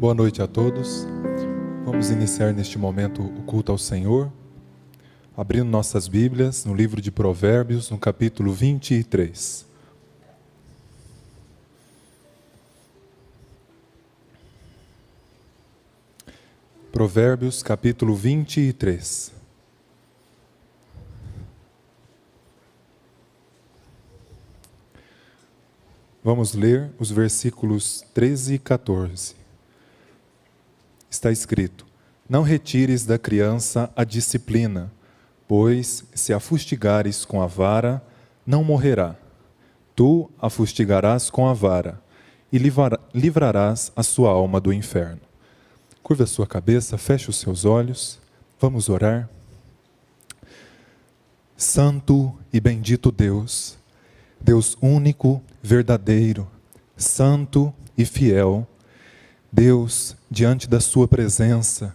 Boa noite a todos. Vamos iniciar neste momento o culto ao Senhor, abrindo nossas Bíblias no livro de Provérbios, no capítulo 23. Provérbios, capítulo 23. Vamos ler os versículos 13 e 14. Está escrito: Não retires da criança a disciplina, pois, se a fustigares com a vara, não morrerá. Tu a fustigarás com a vara, e livrarás a sua alma do inferno. Curva a sua cabeça, feche os seus olhos, vamos orar. Santo e bendito Deus, Deus único, verdadeiro, santo e fiel, Deus, diante da sua presença,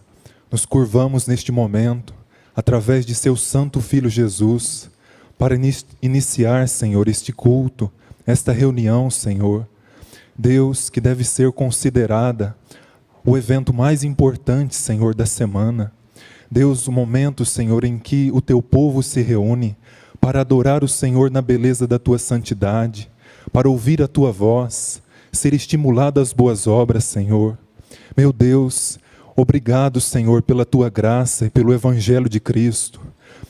nos curvamos neste momento, através de seu santo Filho Jesus, para iniciar, Senhor, este culto, esta reunião, Senhor. Deus, que deve ser considerada o evento mais importante, Senhor, da semana. Deus, o momento, Senhor, em que o teu povo se reúne para adorar o Senhor na beleza da tua santidade, para ouvir a tua voz, ser estimulado às boas obras, Senhor. Meu Deus, obrigado, Senhor, pela tua graça e pelo Evangelho de Cristo.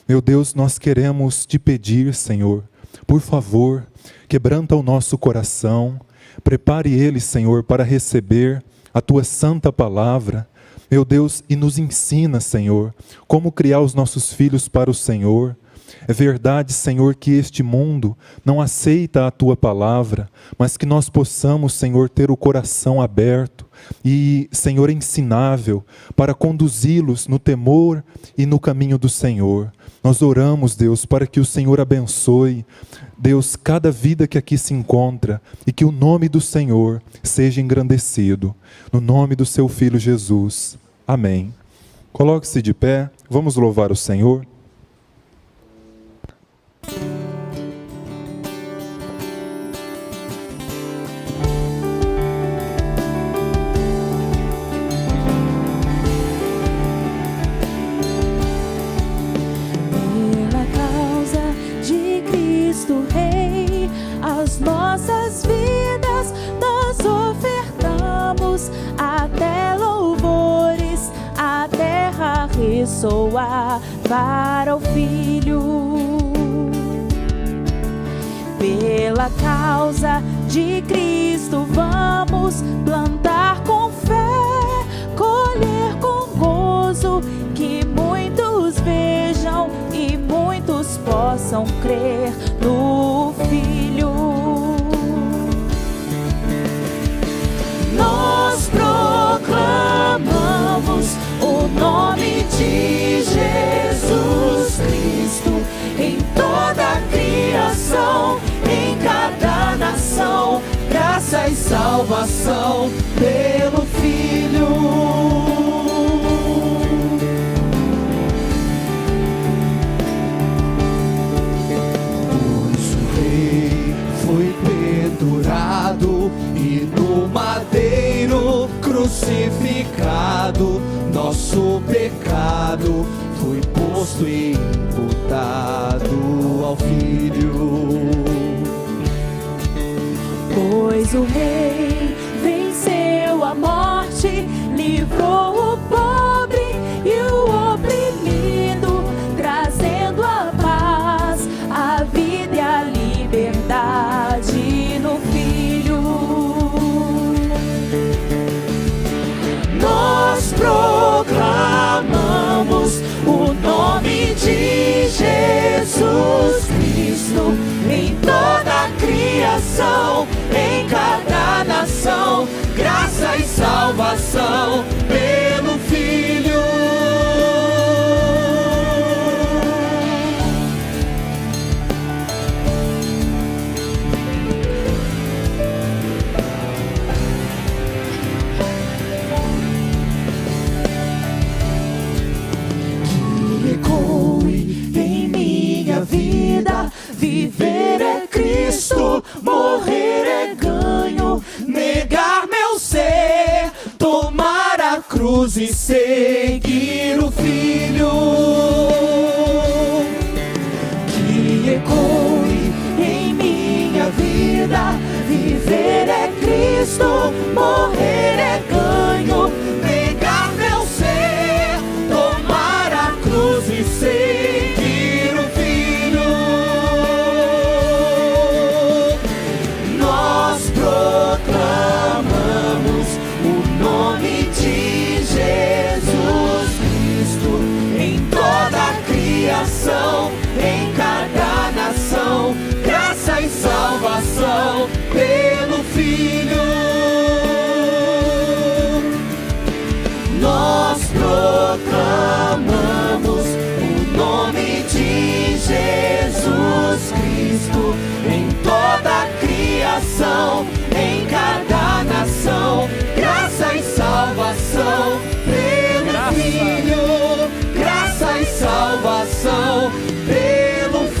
Meu Deus, nós queremos te pedir, Senhor, por favor, quebranta o nosso coração, prepare ele, Senhor, para receber a tua santa palavra, meu Deus, e nos ensina, Senhor, como criar os nossos filhos para o Senhor. É verdade, Senhor, que este mundo não aceita a tua palavra, mas que nós possamos, Senhor, ter o coração aberto e, Senhor, ensinável para conduzi-los no temor e no caminho do Senhor. Nós oramos, Deus, para que o Senhor abençoe, Deus, cada vida que aqui se encontra e que o nome do Senhor seja engrandecido. No nome do seu Filho Jesus. Amém. Coloque-se de pé, vamos louvar o Senhor. Nossas vidas nós ofertamos, até louvores, a terra ressoa para o Filho. Pela causa de Cristo vamos plantar com fé, colher com gozo, que muitos vejam e muitos possam crer no Filho. Nós proclamamos o nome de Jesus Cristo em toda a criação, em cada nação, graça e salvação pelo Filho. Foi pendurado e no madeiro crucificado, nosso pecado foi posto e imputado ao Filho. Pois o Rei venceu a morte, livrou o pobre e o oprimido, trazendo a paz, a vida e a liberdade no Filho. Nós proclamamos o nome de Jesus Cristo em toda a criação, em cada nação, graça e salvação pelo Filho. Viver é Cristo, morrer é ganho, negar meu ser, tomar vida. Viver é Cristo, morrer é ganho. Negar meu ser, tomar a cruz e seguir o Filho. Nós proclamamos o nome de Jesus Cristo em toda a criação, em cada nação. Graça e salvação pelo Filho. Nós proclamamos o nome de Jesus Cristo em toda a criação, em cada nação. Graça e salvação pelo Filho. Graça e salvação pelo Filho.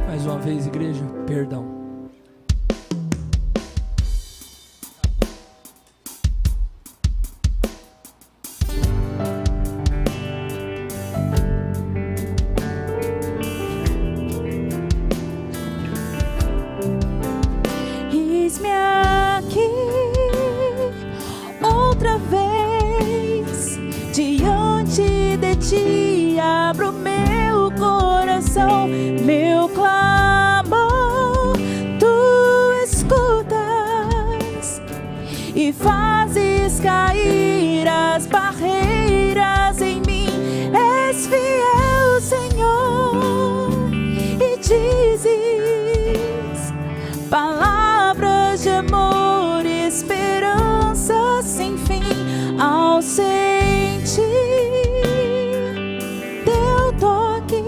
Mais uma vez, igreja, perdão. Eis-me aqui outra vez diante de ti, abro meu coração, meu clamor tu escutas e fazes cair as barreiras em mim. És fiel, Senhor, e dizes palavras de amor e esperança sem fim. Ao sentir teu toque,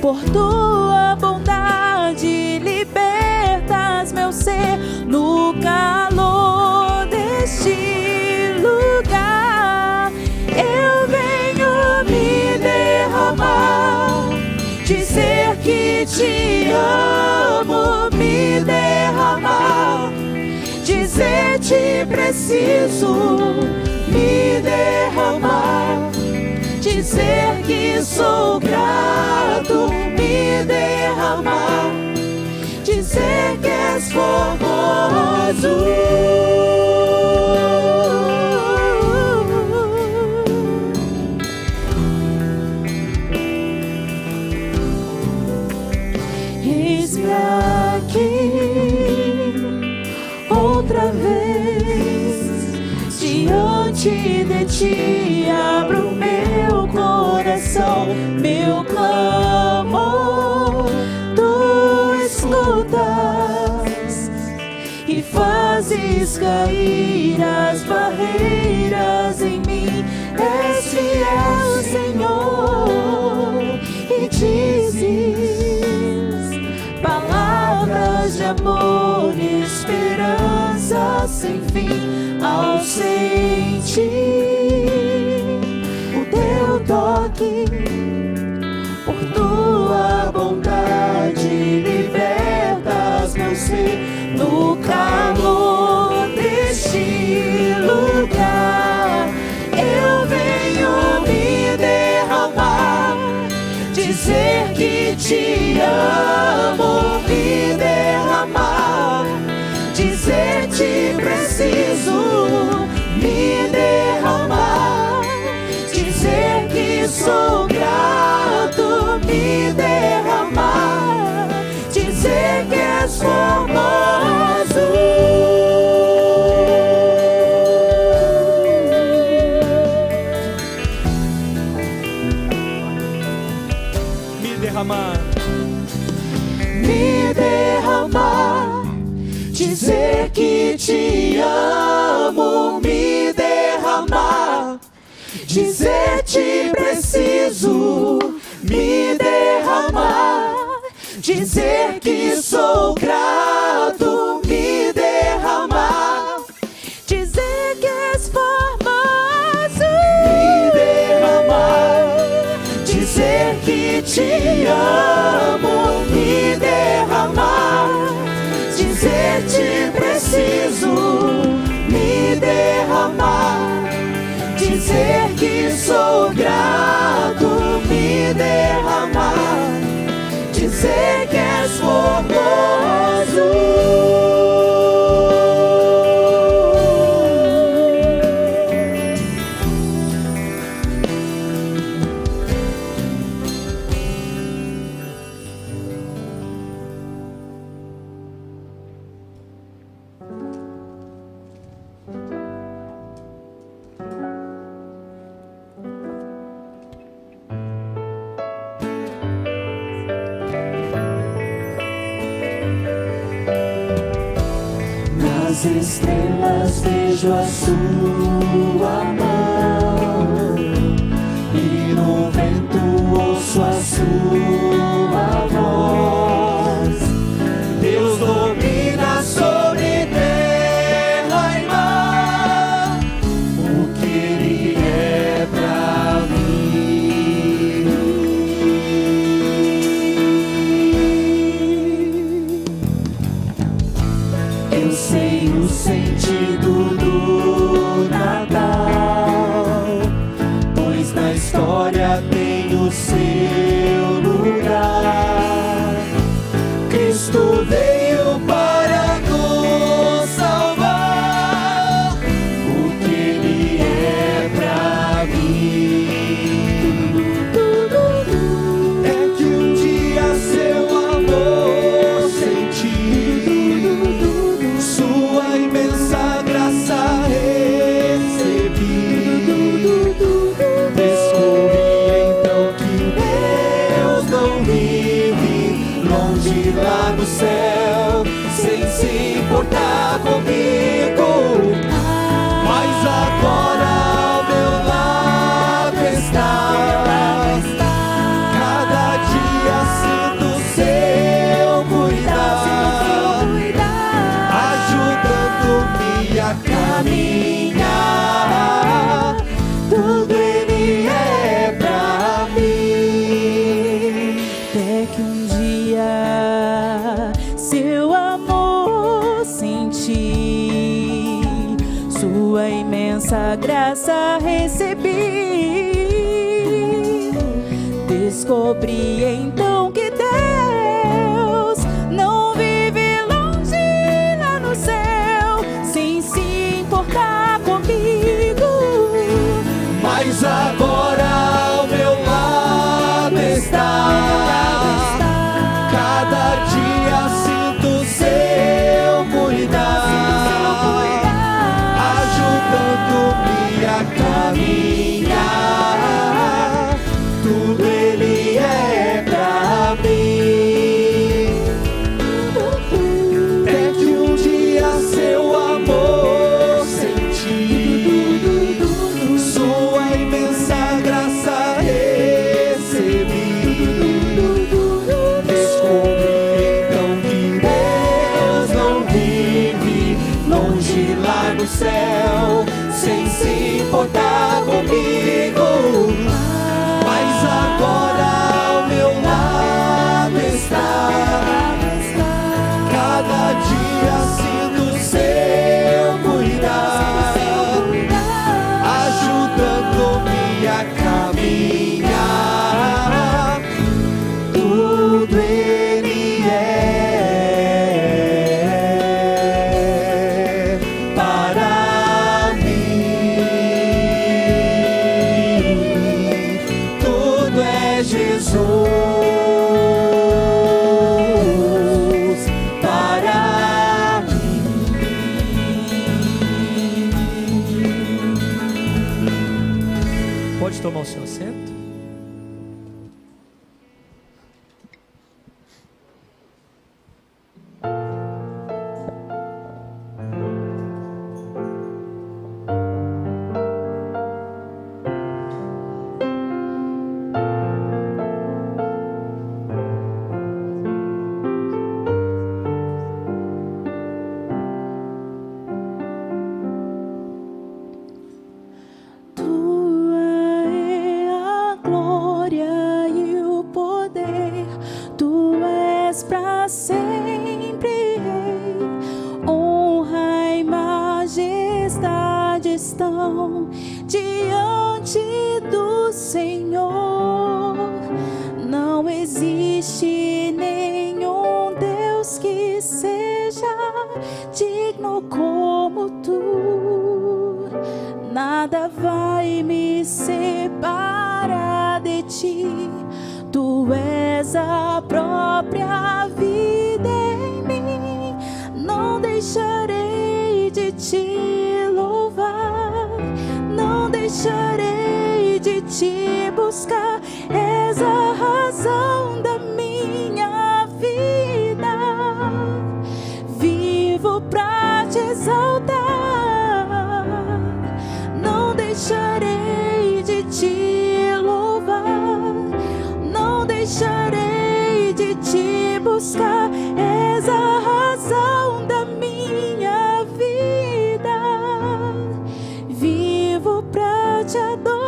por tua bondade libertas meu ser. No calor deste lugar eu venho me derramar, dizer que te amo, me derramar, dizer te preciso, me derramar, dizer que sou grato, me derramar, dizer que és formoso. Eis-me aqui outra vez diante de ti, abro meu coração, meu clamor tu escutas e fazes cair as barreiras em mim. És fiel, Senhor, e dizes palavras de amor e esperança sem fim. Ao sentir o teu toque, por tua bondade libertas meu ser. No calor deste lugar eu venho me derramar, dizer que te amo, me derramar, dizer te preciso, me derramar, dizer que sou grato, me derramar, dizer que és formoso. Me derramar, dizer que te amo, me derramar, dizer te preciso, me derramar, dizer que sou grato, me derramar, dizer que és formoso, me derramar, dizer que te te amo, me derramar, dizer te preciso, me derramar, dizer que sou grato, me derramar, dizer que és formoso. Nas estrelas vejo a sua mão, e no vento ouço a sua voz. Deus domina sobre terra e mar, o que Ele é pra mim. Eu sei o sentido do Natal, pois na história tem o seu lugar. Cristo veio para nos salvar, o que Ele é pra mim. É que um dia seu amor senti, sua imensa graça recebi. Descobri então que Deus não vive longe lá no céu, sem se importar comigo, mas agora ao meu lado está. Cada dia sinto seu cuidar, ajudando-me a caminhar. Tudo Ele é pra mim. Até que um dia seu amor senti, sua imensa graça recebi. Descobri então que Deus não vive longe lá no céu, sem se importar comigo, Mas agora ao meu lado está. Cada dia sinto seu cuidar, ajudando-me a caminhar. Tudo Ele é pra mim. Até que um dia seu amor senti, sua imensa sempre, Rei. Honra e majestade estão diante do Senhor. Não existe nenhum Deus que seja digno como tu. Nada vai me separar de ti. Tu és a própria vida em mim. Não deixarei de te louvar. Não deixarei de te buscar. És a razão da minha vida. Vivo pra te exaltar. Não deixarei de te louvar. Não deixarei de te buscar. És a razão da minha vida. Vivo pra te adorar.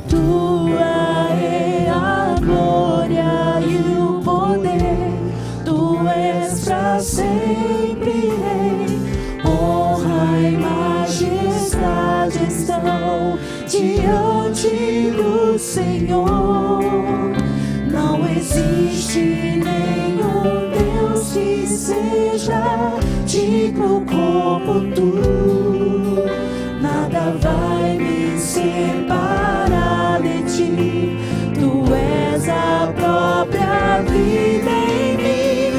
Tua é a glória e o poder. Tu és pra sempre, Rei. Honra e majestade estão diante do Senhor. Não existe nenhum Deus que seja digno como tu. Nada vai me separar de ti. Tu és a própria vida em mim.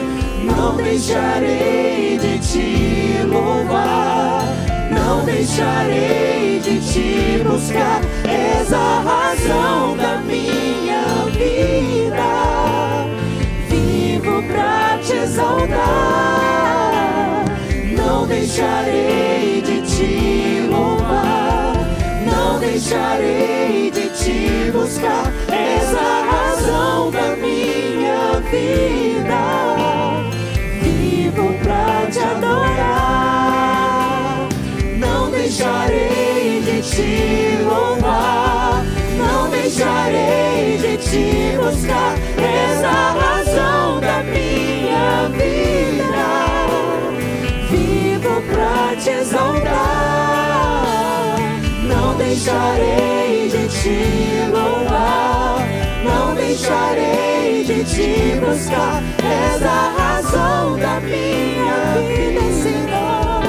Não deixarei de te louvar. Não deixarei de te buscar. És a razão da minha vida. Vivo pra te exaltar. Não deixarei de te louvar. Não deixarei de te buscar. És a razão da minha vida. Vivo pra te adorar. Não deixarei de te louvar. Não deixarei de te buscar. És a razão da minha vida. Vivo pra te exaltar. Não deixarei de te louvar. Não deixarei de te buscar. És a razão da minha vida, Senhor.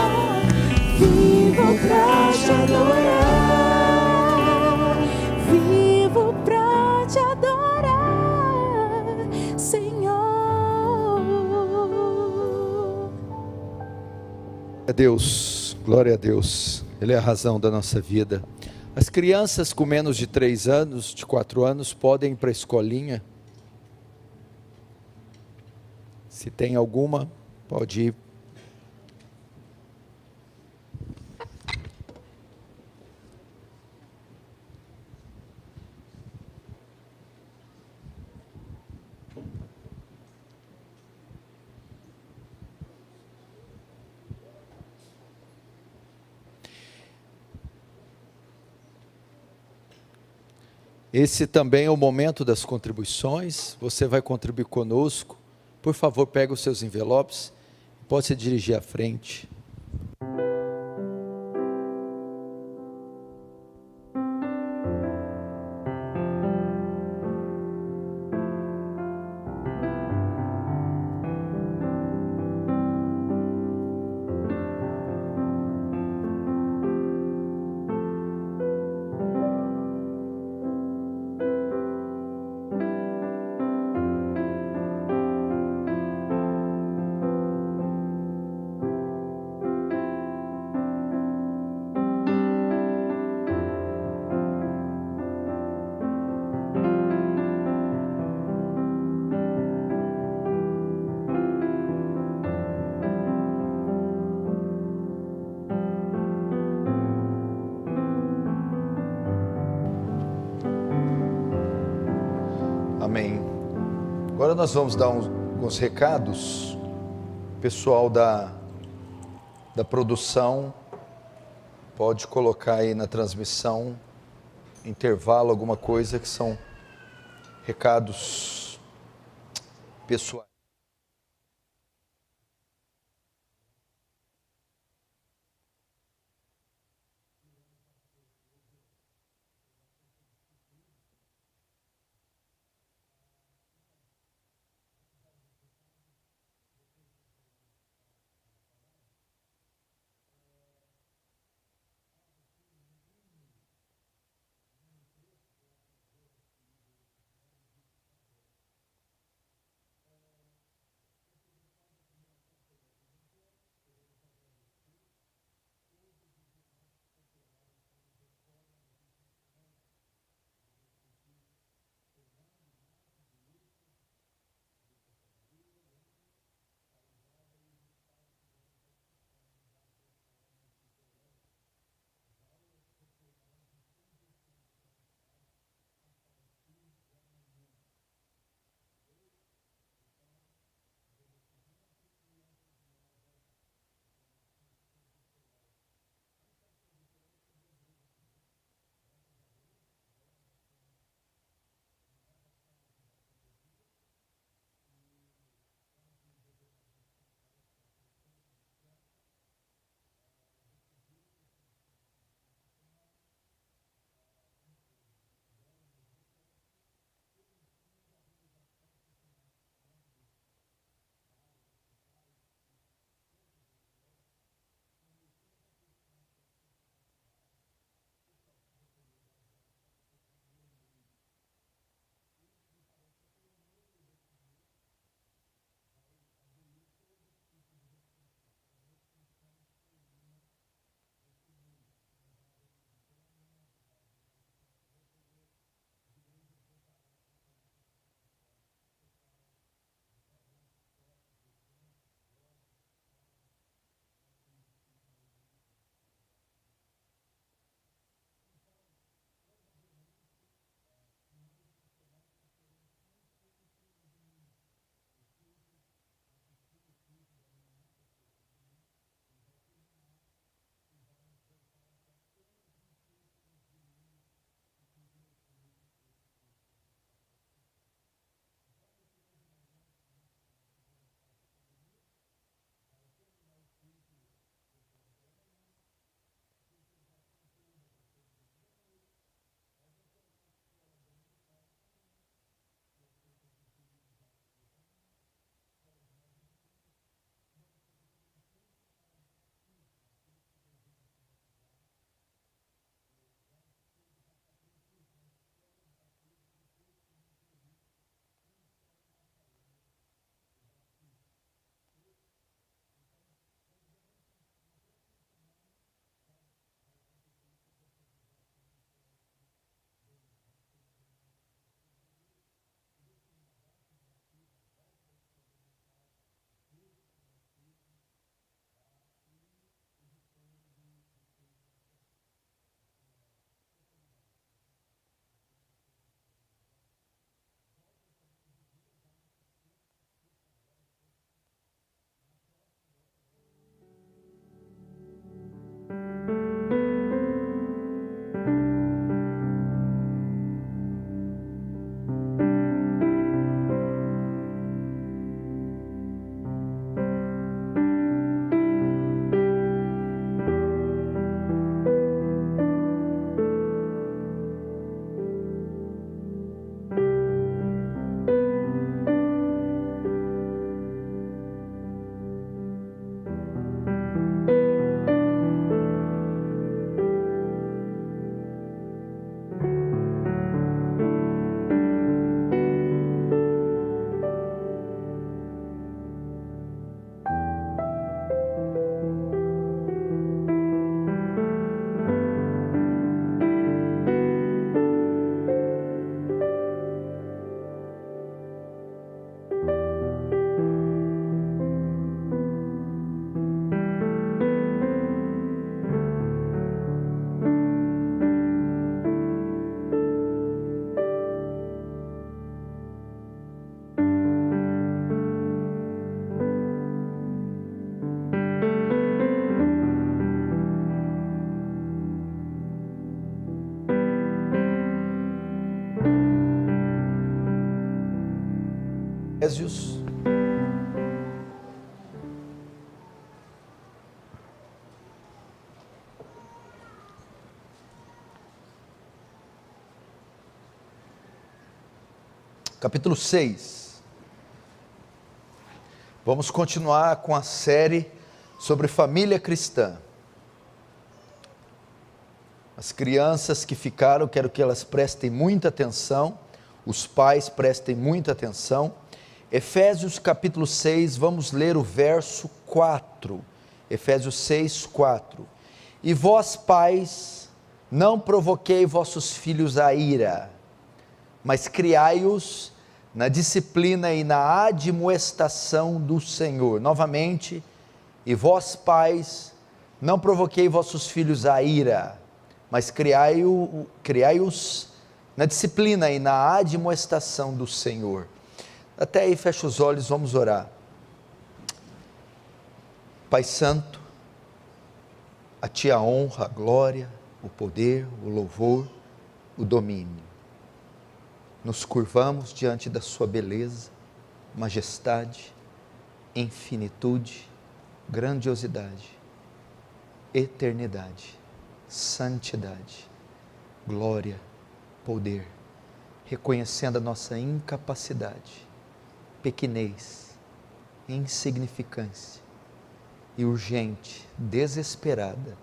Vivo pra te adorar. Vivo pra te adorar, Senhor. Glória a Deus. Ele é a razão da nossa vida. As crianças com menos de 3 anos, de 4 anos, podem ir para a escolinha. Se tem alguma, pode ir. Esse também é o momento das contribuições. Você vai contribuir conosco. Por favor, pega os seus envelopes. Pode se dirigir à frente. Amém. Agora nós vamos dar uns recados. Pessoal da produção, pode colocar aí na transmissão, intervalo, alguma coisa, que são recados pessoais. Efésios. Capítulo 6. Vamos continuar com a série sobre família cristã. As crianças que ficaram, quero que elas prestem muita atenção, os pais prestem muita atenção. Efésios capítulo 6, vamos ler o verso 4. Efésios 6, 4. E vós, pais, não provoquei vossos filhos a ira, mas criai-os na disciplina e na admoestação do Senhor. Novamente, e vós, pais, não provoquei vossos filhos a ira, mas criai-os na disciplina e na admoestação do Senhor. Até aí, fecha os olhos, vamos orar. Pai Santo, a Ti a honra, a glória, o poder, o louvor, o domínio. Nos curvamos diante da sua beleza, majestade, infinitude, grandiosidade, eternidade, santidade, glória, poder, reconhecendo a nossa incapacidade, pequenez, insignificância e urgente, desesperada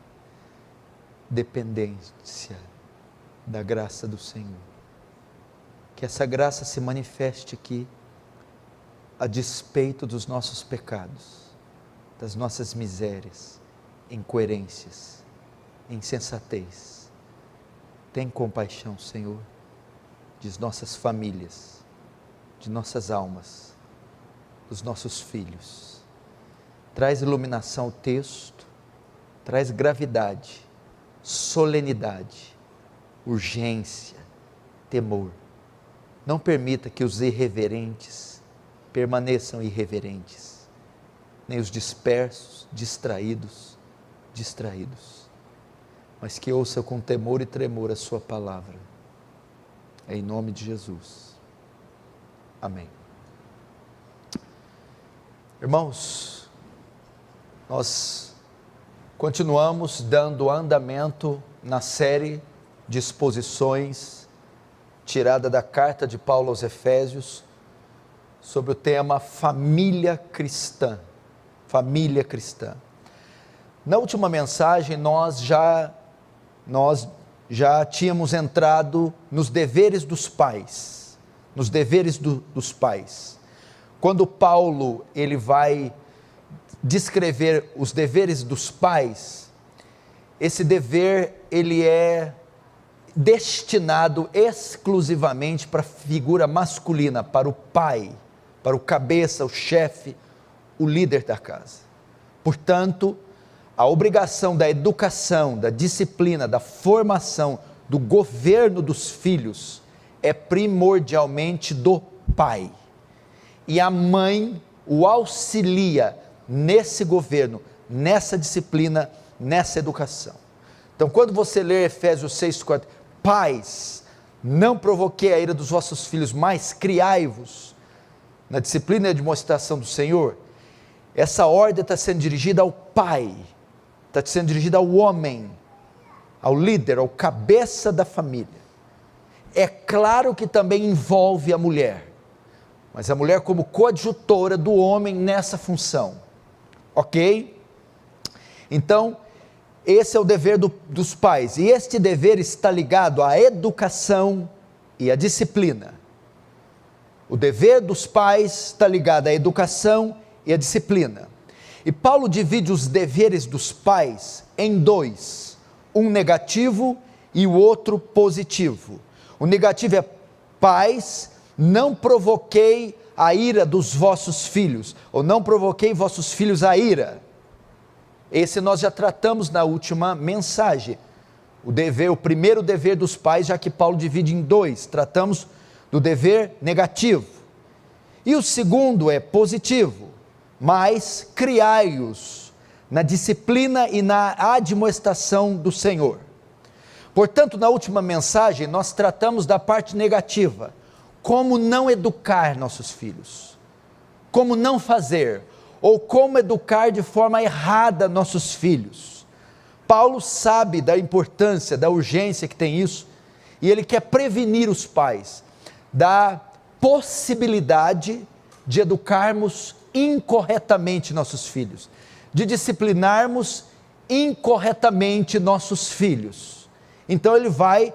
dependência da graça do Senhor. Que essa graça se manifeste aqui a despeito dos nossos pecados, das nossas misérias, incoerências, insensatez. Tem compaixão, Senhor, de nossas famílias, de nossas almas, dos nossos filhos. Traz iluminação ao texto, traz gravidade, solenidade, urgência, temor. Não permita que os irreverentes permaneçam irreverentes, nem os dispersos, distraídos, mas que ouçam com temor e tremor a sua palavra. Em nome de Jesus. Amém. Irmãos, nós continuamos dando andamento na série de exposições tirada da carta de Paulo aos Efésios, sobre o tema família cristã. Família cristã. Na última mensagem, nós já tínhamos entrado nos deveres dos pais. Nos deveres dos pais. Quando Paulo ele vai descrever os deveres dos pais, esse dever ele é destinado exclusivamente para a figura masculina, para o pai, para o cabeça, o chefe, o líder da casa. Portanto, a obrigação da educação, da disciplina, da formação, do governo dos filhos é primordialmente do pai. E a mãe o auxilia nesse governo, nessa disciplina, nessa educação. Então, quando você lê Efésios 6,4, pais, não provoquei a ira dos vossos filhos, mas criai-vos na disciplina e demonstração do Senhor. Essa ordem está sendo dirigida ao pai, está sendo dirigida ao homem, ao líder, ao cabeça da família. É claro que também envolve a mulher, mas a mulher como coadjutora do homem nessa função, ok? Então, esse é o dever dos pais, e este dever está ligado à educação e à disciplina. O dever dos pais está ligado à educação e à disciplina. E Paulo divide os deveres dos pais em dois, um negativo e o outro positivo. O negativo é: pais, não provoquei a ira dos vossos filhos, ou não provoquei vossos filhos a ira. Esse nós já tratamos na última mensagem. O primeiro dever dos pais, já que Paulo divide em dois, tratamos do dever negativo. E o segundo é positivo: mas criai-os na disciplina e na admoestação do Senhor. Portanto, na última mensagem nós tratamos da parte negativa, como não educar nossos filhos, como não fazer, ou como educar de forma errada nossos filhos. Paulo sabe da importância, da urgência que tem isso, e ele quer prevenir os pais da possibilidade de educarmos incorretamente nossos filhos, de disciplinarmos incorretamente nossos filhos. Então ele vai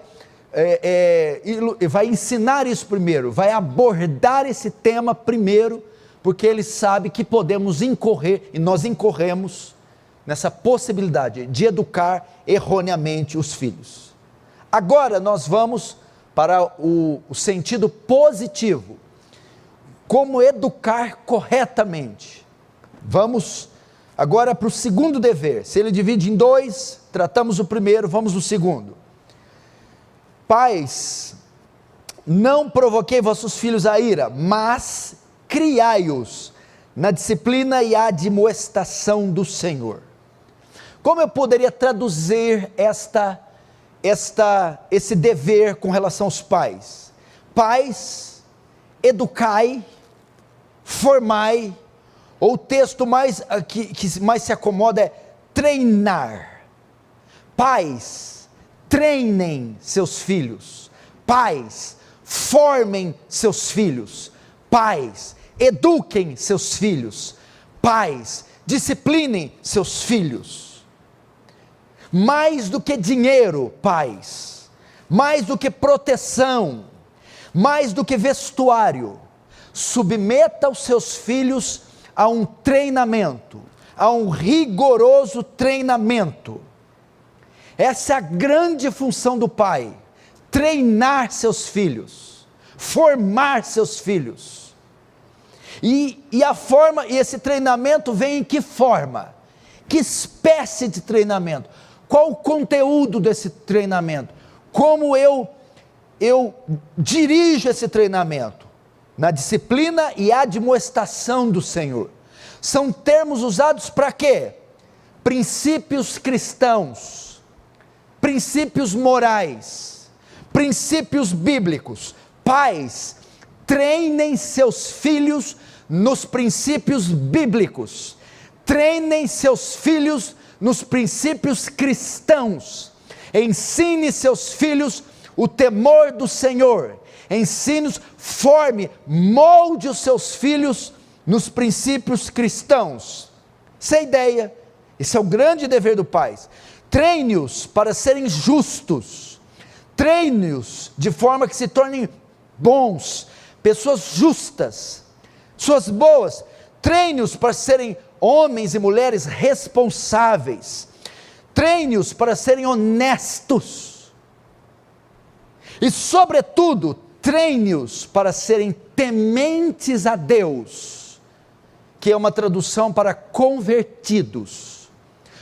ensinar isso primeiro, vai abordar esse tema primeiro, porque ele sabe que podemos incorrer, e nós incorremos nessa possibilidade de educar erroneamente os filhos. Agora nós vamos para o sentido positivo, como educar corretamente. Vamos agora para o segundo dever. Se ele divide em dois, tratamos o primeiro, vamos no segundo. Pais, não provoquei vossos filhos a ira, mas criai-os na disciplina e admoestação do Senhor. Como eu poderia traduzir esse dever com relação aos pais? Pais, educai, formai, ou o texto que mais se acomoda é treinar. Pais, treinem seus filhos. Pais, formem seus filhos. Pais, eduquem seus filhos. Pais, disciplinem seus filhos. Mais do que dinheiro, pais, mais do que proteção, mais do que vestuário, submeta os seus filhos a um treinamento, a um rigoroso treinamento. Essa é a grande função do pai: treinar seus filhos, formar seus filhos. E esse treinamento vem em que forma? Que espécie de treinamento? Qual o conteúdo desse treinamento? Como eu dirijo esse treinamento? Na disciplina e admoestação do Senhor. São termos usados para quê? Princípios cristãos, princípios morais, princípios bíblicos. Pais, treinem seus filhos nos princípios bíblicos. Treinem seus filhos nos princípios cristãos. Ensine seus filhos o temor do Senhor. Ensine-os, forme, molde os seus filhos nos princípios cristãos. Essa é a ideia, esse é o grande dever do pai. Treine-os para serem justos, treine-os de forma que se tornem bons, pessoas justas, pessoas boas. Treine-os para serem homens e mulheres responsáveis, treine-os para serem honestos, e sobretudo, treine-os para serem tementes a Deus, que é uma tradução para convertidos.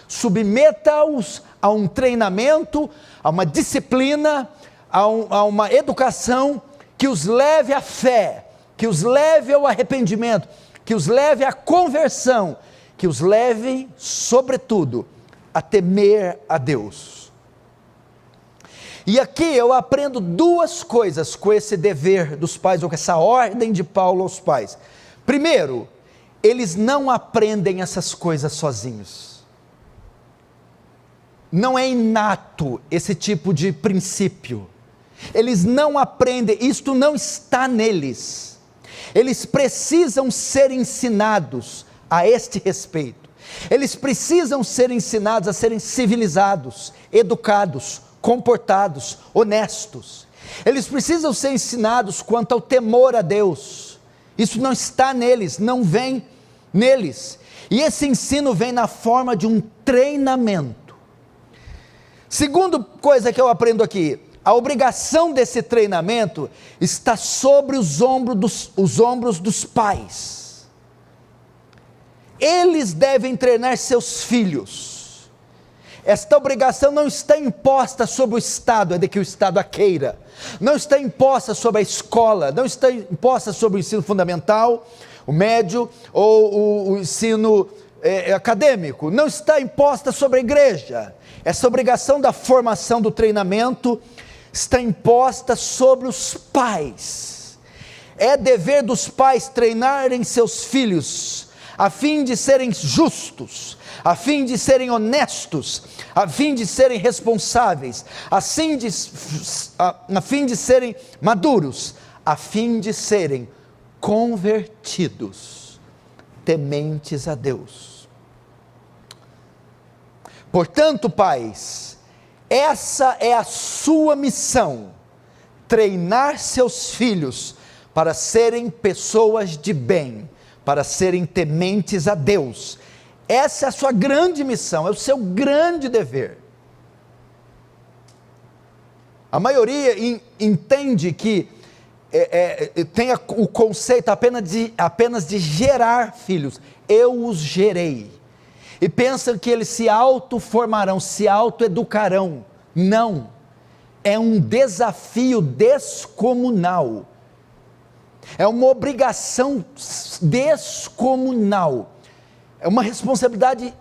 Submeta-os a um treinamento, a uma disciplina, a uma educação que os leve à fé, que os leve ao arrependimento, que os leve à conversão, que os leve, sobretudo, a temer a Deus. E aqui eu aprendo duas coisas com esse dever dos pais, ou com essa ordem de Paulo aos pais. Primeiro, eles não aprendem essas coisas sozinhos. Não é inato esse tipo de princípio. Eles não aprendem, isto não está neles. Eles precisam ser ensinados a este respeito. Eles precisam ser ensinados a serem civilizados, educados, comportados, honestos. Eles precisam ser ensinados quanto ao temor a Deus. Isso não está neles, não vem neles. E esse ensino vem na forma de um treinamento. Segunda coisa que eu aprendo aqui: a obrigação desse treinamento está sobre os ombros dos pais. Eles devem treinar seus filhos. Esta obrigação não está imposta sobre o Estado, é de que o Estado a queira. Não está imposta sobre a escola, não está imposta sobre o ensino fundamental, o médio ou o ensino acadêmico. Não está imposta sobre a igreja. Essa obrigação da formação, do treinamento, está imposta sobre os pais. é dever dos pais treinarem seus filhos, a fim de serem justos, a fim de serem honestos, a fim de serem responsáveis, a fim de serem maduros, a fim de serem convertidos, tementes a Deus. Portanto, pais, essa é a sua missão: treinar seus filhos para serem pessoas de bem, para serem tementes a Deus. Essa é a sua grande missão, é o seu grande dever. A maioria entende que tem o conceito apenas de gerar filhos. Eu os gerei. E pensam que eles se autoformarão, se autoeducarão. Não. É um desafio descomunal. É uma obrigação descomunal. É uma responsabilidade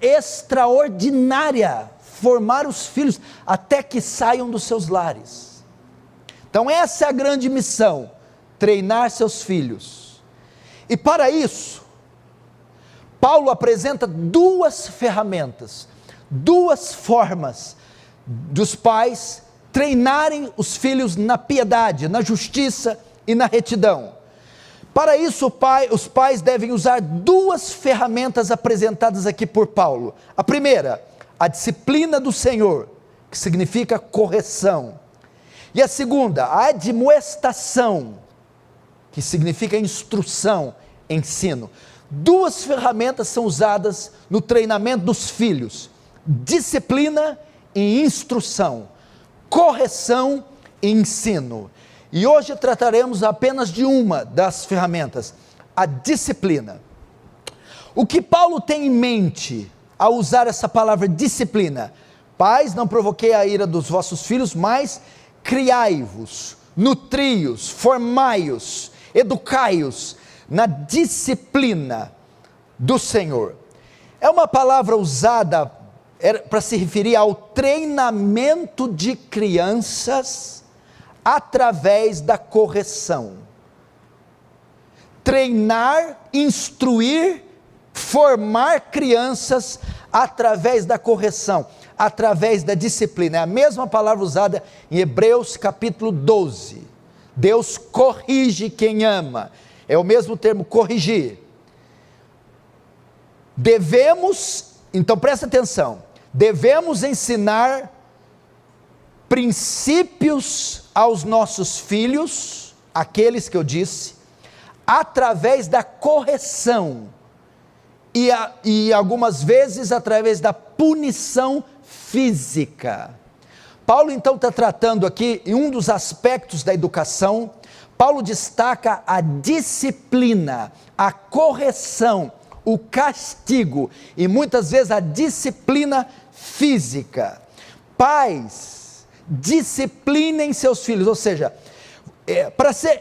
extraordinária formar os filhos até que saiam dos seus lares. Então essa é a grande missão: treinar seus filhos. E para isso, Paulo apresenta duas ferramentas, duas formas dos pais treinarem os filhos na piedade, na justiça e na retidão. Para isso, os pais devem usar duas ferramentas apresentadas aqui por Paulo. A primeira, a disciplina do Senhor, que significa correção. E a segunda, a admoestação, que significa instrução, ensino. Duas ferramentas são usadas no treinamento dos filhos: disciplina e instrução, correção e ensino. E hoje trataremos apenas de uma das ferramentas, a disciplina. O que Paulo tem em mente ao usar essa palavra disciplina? Pais, não provoquei a ira dos vossos filhos, mas criai-vos, nutri-os, formai-os, educai-os na disciplina do Senhor. É uma palavra usada para se referir ao treinamento de crianças através da correção. Treinar, instruir, formar crianças através da correção, através da disciplina. É a mesma palavra usada em Hebreus capítulo 12. Deus corrige quem ama. É o mesmo termo, corrigir. Então presta atenção, devemos ensinar princípios aos nossos filhos, aqueles que eu disse, através da correção, e algumas vezes através da punição física. Paulo então está tratando aqui, em um dos aspectos da educação, Paulo destaca a disciplina, a correção, o castigo, e muitas vezes a disciplina física. Pais, disciplinem seus filhos, ou seja,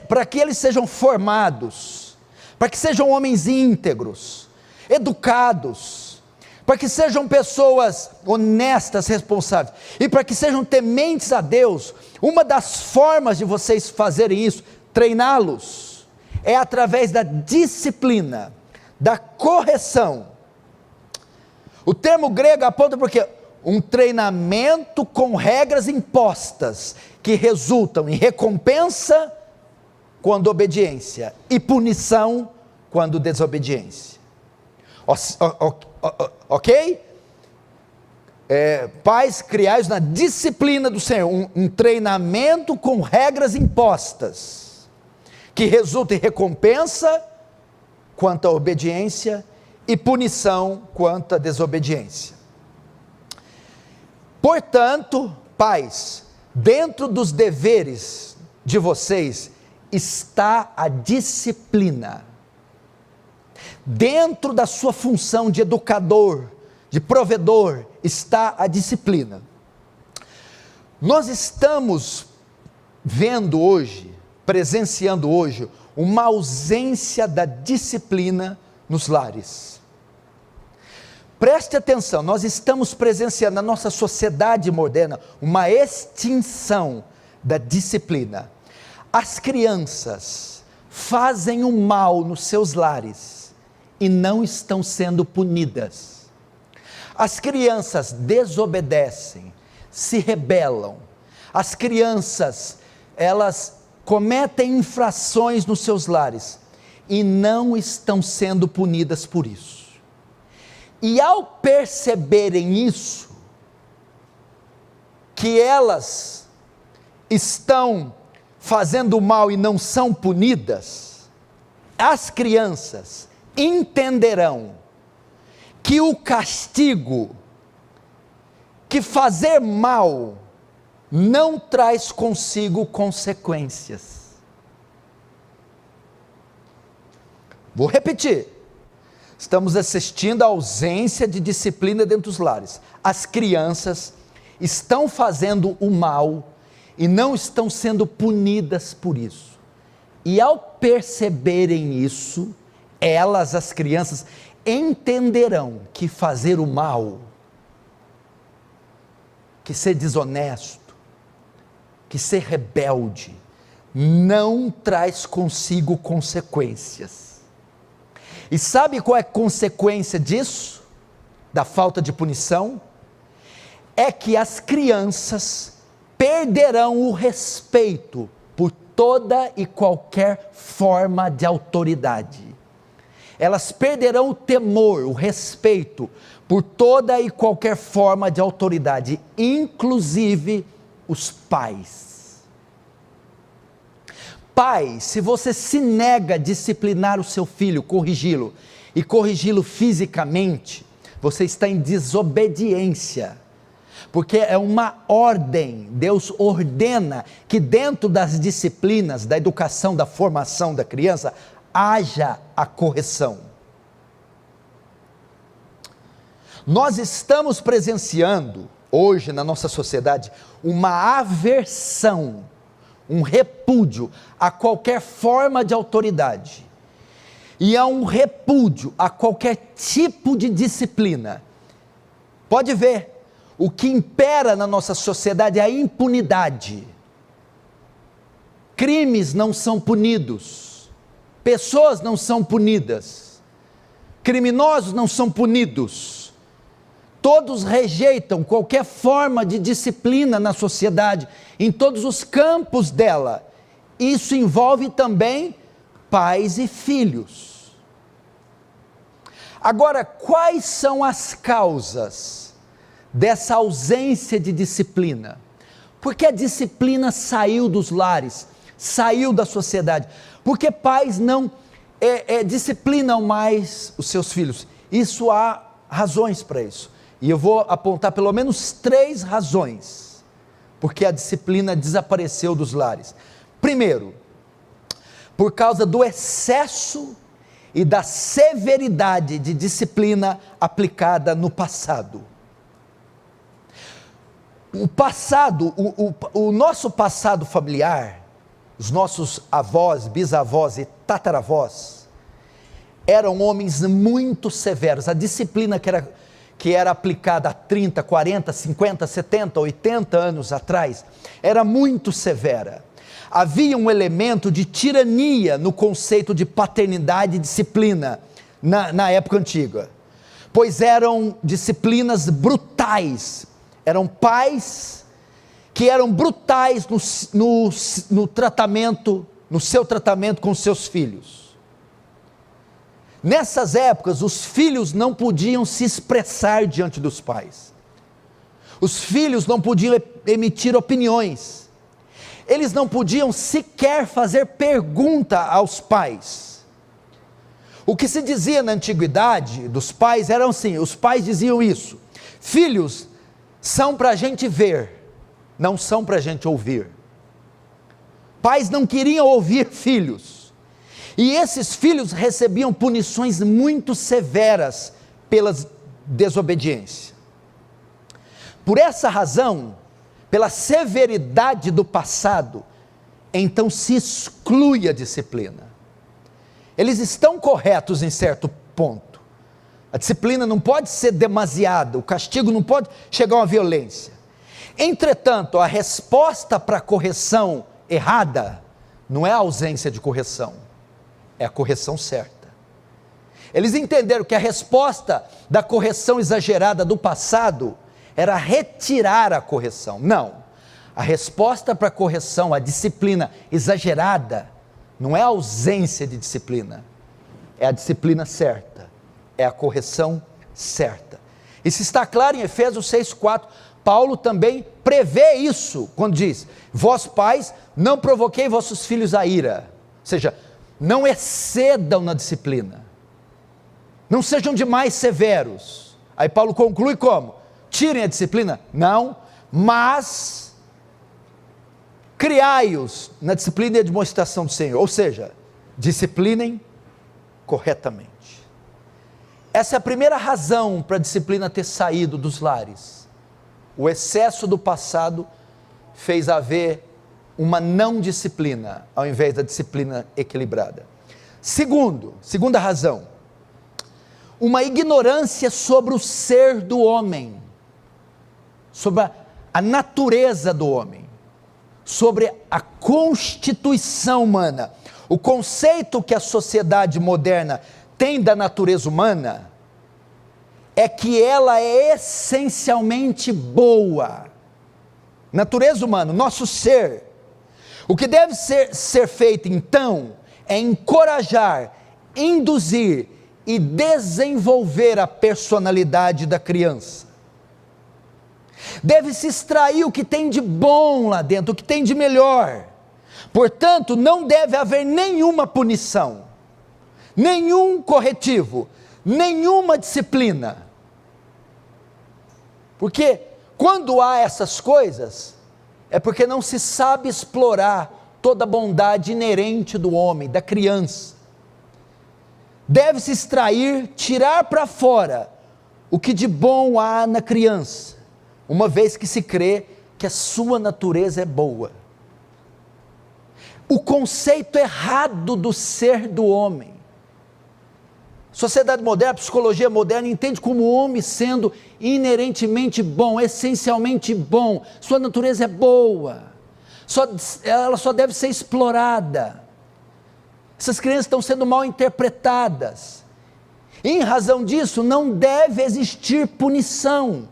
para que eles sejam formados, para que sejam homens íntegros, educados, para que sejam pessoas honestas, responsáveis, e para que sejam tementes a Deus. Uma das formas de vocês fazerem isso, treiná-los, é através da disciplina, da correção. O termo grego aponta porque um treinamento com regras impostas, que resultam em recompensa quando obediência, e punição quando desobediência. Ok? Pais, criai-os na disciplina do Senhor, um treinamento com regras impostas, que resulta em recompensa quanto à obediência e punição quanto à desobediência. Portanto, pais, dentro dos deveres de vocês está a disciplina. Dentro da sua função de educador, de provedor, está a disciplina. Nós estamos vendo hoje, presenciando hoje, uma ausência da disciplina nos lares. Preste atenção, nós estamos presenciando na nossa sociedade moderna uma extinção da disciplina. As crianças fazem o mal nos seus lares e não estão sendo punidas. As crianças desobedecem, se rebelam. As crianças, elas cometem infrações nos seus lares e não estão sendo punidas por isso. E ao perceberem isso, que elas estão fazendo mal e não são punidas, as crianças entenderão que o castigo, que fazer mal, não traz consigo consequências. Vou repetir. Estamos assistindo à ausência de disciplina dentro dos lares. As crianças estão fazendo o mal e não estão sendo punidas por isso. E ao perceberem isso, elas, as crianças, entenderão que fazer o mal, que ser desonesto, que ser rebelde, não traz consigo consequências. E sabe qual é a consequência disso? Da falta de punição? É que as crianças perderão o respeito por toda e qualquer forma de autoridade. Elas perderão o temor, o respeito por toda e qualquer forma de autoridade, inclusive os pais. Pai, se você se nega a disciplinar o seu filho, corrigi-lo, e corrigi-lo fisicamente, você está em desobediência, porque é uma ordem. Deus ordena que dentro das disciplinas, da educação, da formação da criança, haja a correção. Nós estamos presenciando, hoje na nossa sociedade, uma aversão, um repúdio a qualquer forma de autoridade, e há um repúdio a qualquer tipo de disciplina. Pode ver, o que impera na nossa sociedade é a impunidade. Crimes não são punidos, pessoas não são punidas, criminosos não são punidos. Todos rejeitam qualquer forma de disciplina na sociedade, em todos os campos dela. Isso envolve também pais e filhos. Agora, quais são as causas dessa ausência de disciplina? Porque a disciplina saiu dos lares, saiu da sociedade. Porque pais não disciplinam mais os seus filhos. Isso há razões para isso. E eu vou apontar pelo menos 3 razões, porque a disciplina desapareceu dos lares. Primeiro, por causa do excesso e da severidade de disciplina aplicada no passado. O nosso passado familiar, os nossos avós, bisavós e tataravós, eram homens muito severos. A disciplina que era aplicada há 30, 40, 50, 70, 80 anos atrás, era muito severa. Havia um elemento de tirania no conceito de paternidade e disciplina na época antiga, pois eram disciplinas brutais, eram pais que eram brutais no tratamento, no seu tratamento com seus filhos. Nessas épocas, os filhos não podiam se expressar diante dos pais. Os filhos não podiam emitir opiniões. Eles não podiam sequer fazer pergunta aos pais. O que se dizia na antiguidade dos pais era assim, os pais diziam isso: filhos são para a gente ver, não são para a gente ouvir. Pais não queriam ouvir filhos. E esses filhos recebiam punições muito severas pela desobediência. Por essa razão, pela severidade do passado, então se exclui a disciplina. Eles estão corretos em certo ponto. A disciplina não pode ser demasiada, o castigo não pode chegar a uma violência. Entretanto, a resposta para a correção errada não é a ausência de correção. é a correção certa. Eles entenderam que a resposta da correção exagerada do passado era retirar a correção. Não, a resposta para a correção, a disciplina exagerada, não é a ausência de disciplina, é a disciplina certa, é a correção certa. Isso está claro em Efésios 6,4, Paulo também prevê isso, quando diz, vós pais, não provoquei vossos filhos a ira, ou seja, não excedam na disciplina, não sejam demais severos. Aí Paulo conclui como? Tirem a disciplina? Não, mas criai-os na disciplina e demonstração do Senhor, ou seja, disciplinem corretamente. Essa é a primeira razão para a disciplina ter saído dos lares. O excesso do passado fez haver uma não disciplina, ao invés da disciplina equilibrada. Segunda razão, uma ignorância sobre o ser do homem, sobre a natureza do homem, sobre a constituição humana. O conceito que a sociedade moderna tem da natureza humana é que ela é essencialmente boa. Natureza humana, nosso ser. O que deve ser feito então é encorajar, induzir e desenvolver a personalidade da criança. Deve-se extrair o que tem de bom lá dentro, o que tem de melhor. Portanto, não deve haver nenhuma punição, nenhum corretivo, nenhuma disciplina. Porque quando há essas coisas, é porque não se sabe explorar toda a bondade inerente do homem, da criança. Deve-se extrair, tirar para fora o que de bom há na criança, uma vez que se crê que a sua natureza é boa. O conceito errado do ser do homem. Sociedade moderna, psicologia moderna entende como o homem sendo inerentemente bom, essencialmente bom, sua natureza é boa, ela só deve ser explorada. Essas crianças estão sendo mal interpretadas, e em razão disso não deve existir punição.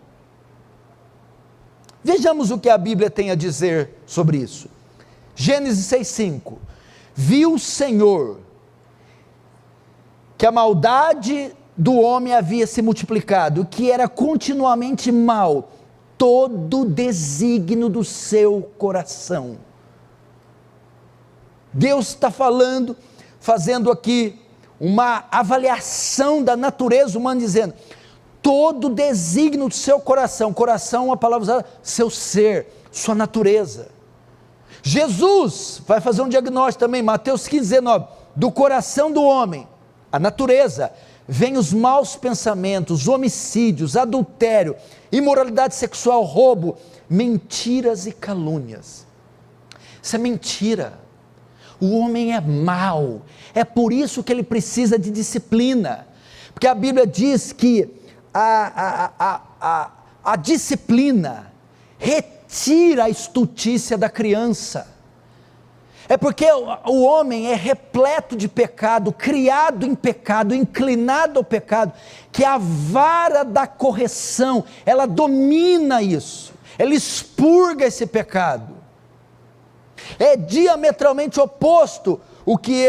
Vejamos o que a Bíblia tem a dizer sobre isso. Gênesis 6,5, viu o Senhor que a maldade do homem havia se multiplicado, que era continuamente mal, todo desígnio do seu coração. Deus está fazendo aqui uma avaliação da natureza humana, dizendo, todo desígnio do seu coração, coração é uma palavra usada, seu ser, sua natureza. Jesus vai fazer um diagnóstico também, Mateus 15,19, do coração do homem, a natureza, vem os maus pensamentos, homicídios, adultério, imoralidade sexual, roubo, mentiras e calúnias. Isso é mentira. O homem é mau, é por isso que ele precisa de disciplina, porque a Bíblia diz que a disciplina retira a estultícia da criança. É porque o homem é repleto de pecado, criado em pecado, inclinado ao pecado, que a vara da correção, ela domina isso, ela expurga esse pecado. É diametralmente oposto o que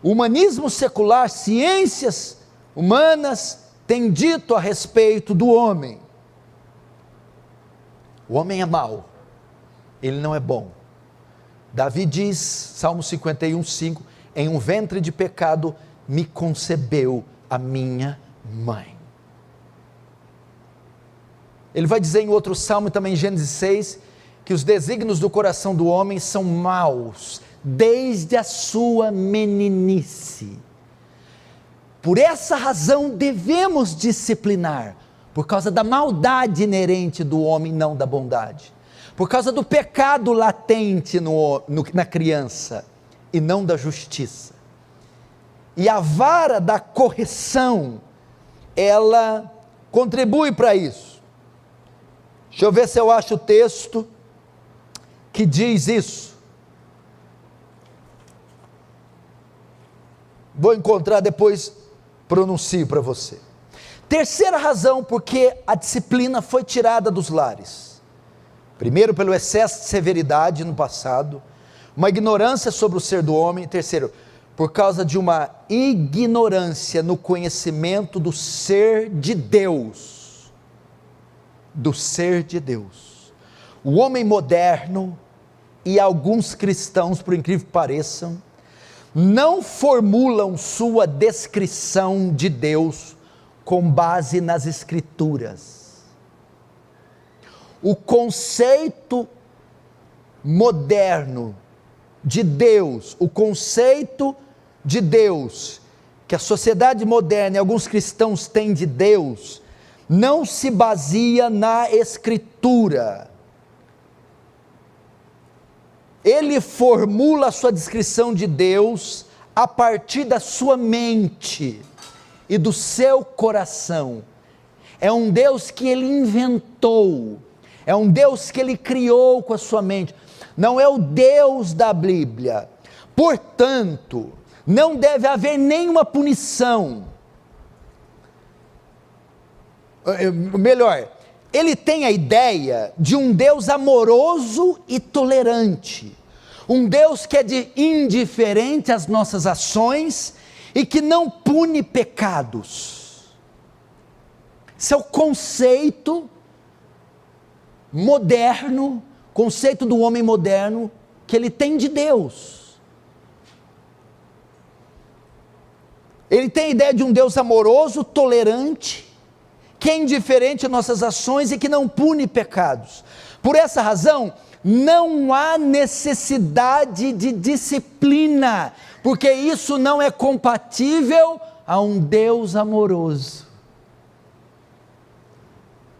o humanismo secular, ciências humanas, tem dito a respeito do homem. O homem é mau, ele não é bom. Davi diz, Salmo 51,5, em um ventre de pecado me concebeu a minha mãe. Ele vai dizer em outro salmo, também em Gênesis 6, que os desígnios do coração do homem são maus, desde a sua meninice. Por essa razão devemos disciplinar, por causa da maldade inerente do homem, não da bondade. Por causa do pecado latente na criança, e não da justiça. E a vara da correção, ela contribui para isso. Deixa eu ver se eu acho o texto que diz isso. Vou encontrar depois, pronuncio para você. Terceira razão porque a disciplina foi tirada dos lares. Primeiro, pelo excesso de severidade no passado, uma ignorância sobre o ser do homem. Terceiro, por causa de uma ignorância no conhecimento do ser de Deus. Do ser de Deus. O homem moderno e alguns cristãos, por incrível que pareçam, não formulam sua descrição de Deus com base nas Escrituras. O conceito moderno de Deus, o conceito de Deus, que a sociedade moderna e alguns cristãos têm de Deus, não se baseia na Escritura. Ele formula a sua descrição de Deus a partir da sua mente e do seu coração. É um Deus que ele inventou, é um Deus que ele criou com a sua mente, não é o Deus da Bíblia. Portanto, não deve haver nenhuma punição. Melhor, ele tem a ideia de um Deus amoroso e tolerante, um Deus que é indiferente às nossas ações e que não pune pecados. Esse é o conceito moderno, conceito do homem moderno, que ele tem de Deus. Ele tem a ideia de um Deus amoroso, tolerante, que é indiferente às nossas ações e que não pune pecados. Por essa razão, não há necessidade de disciplina, porque isso não é compatível a um Deus amoroso.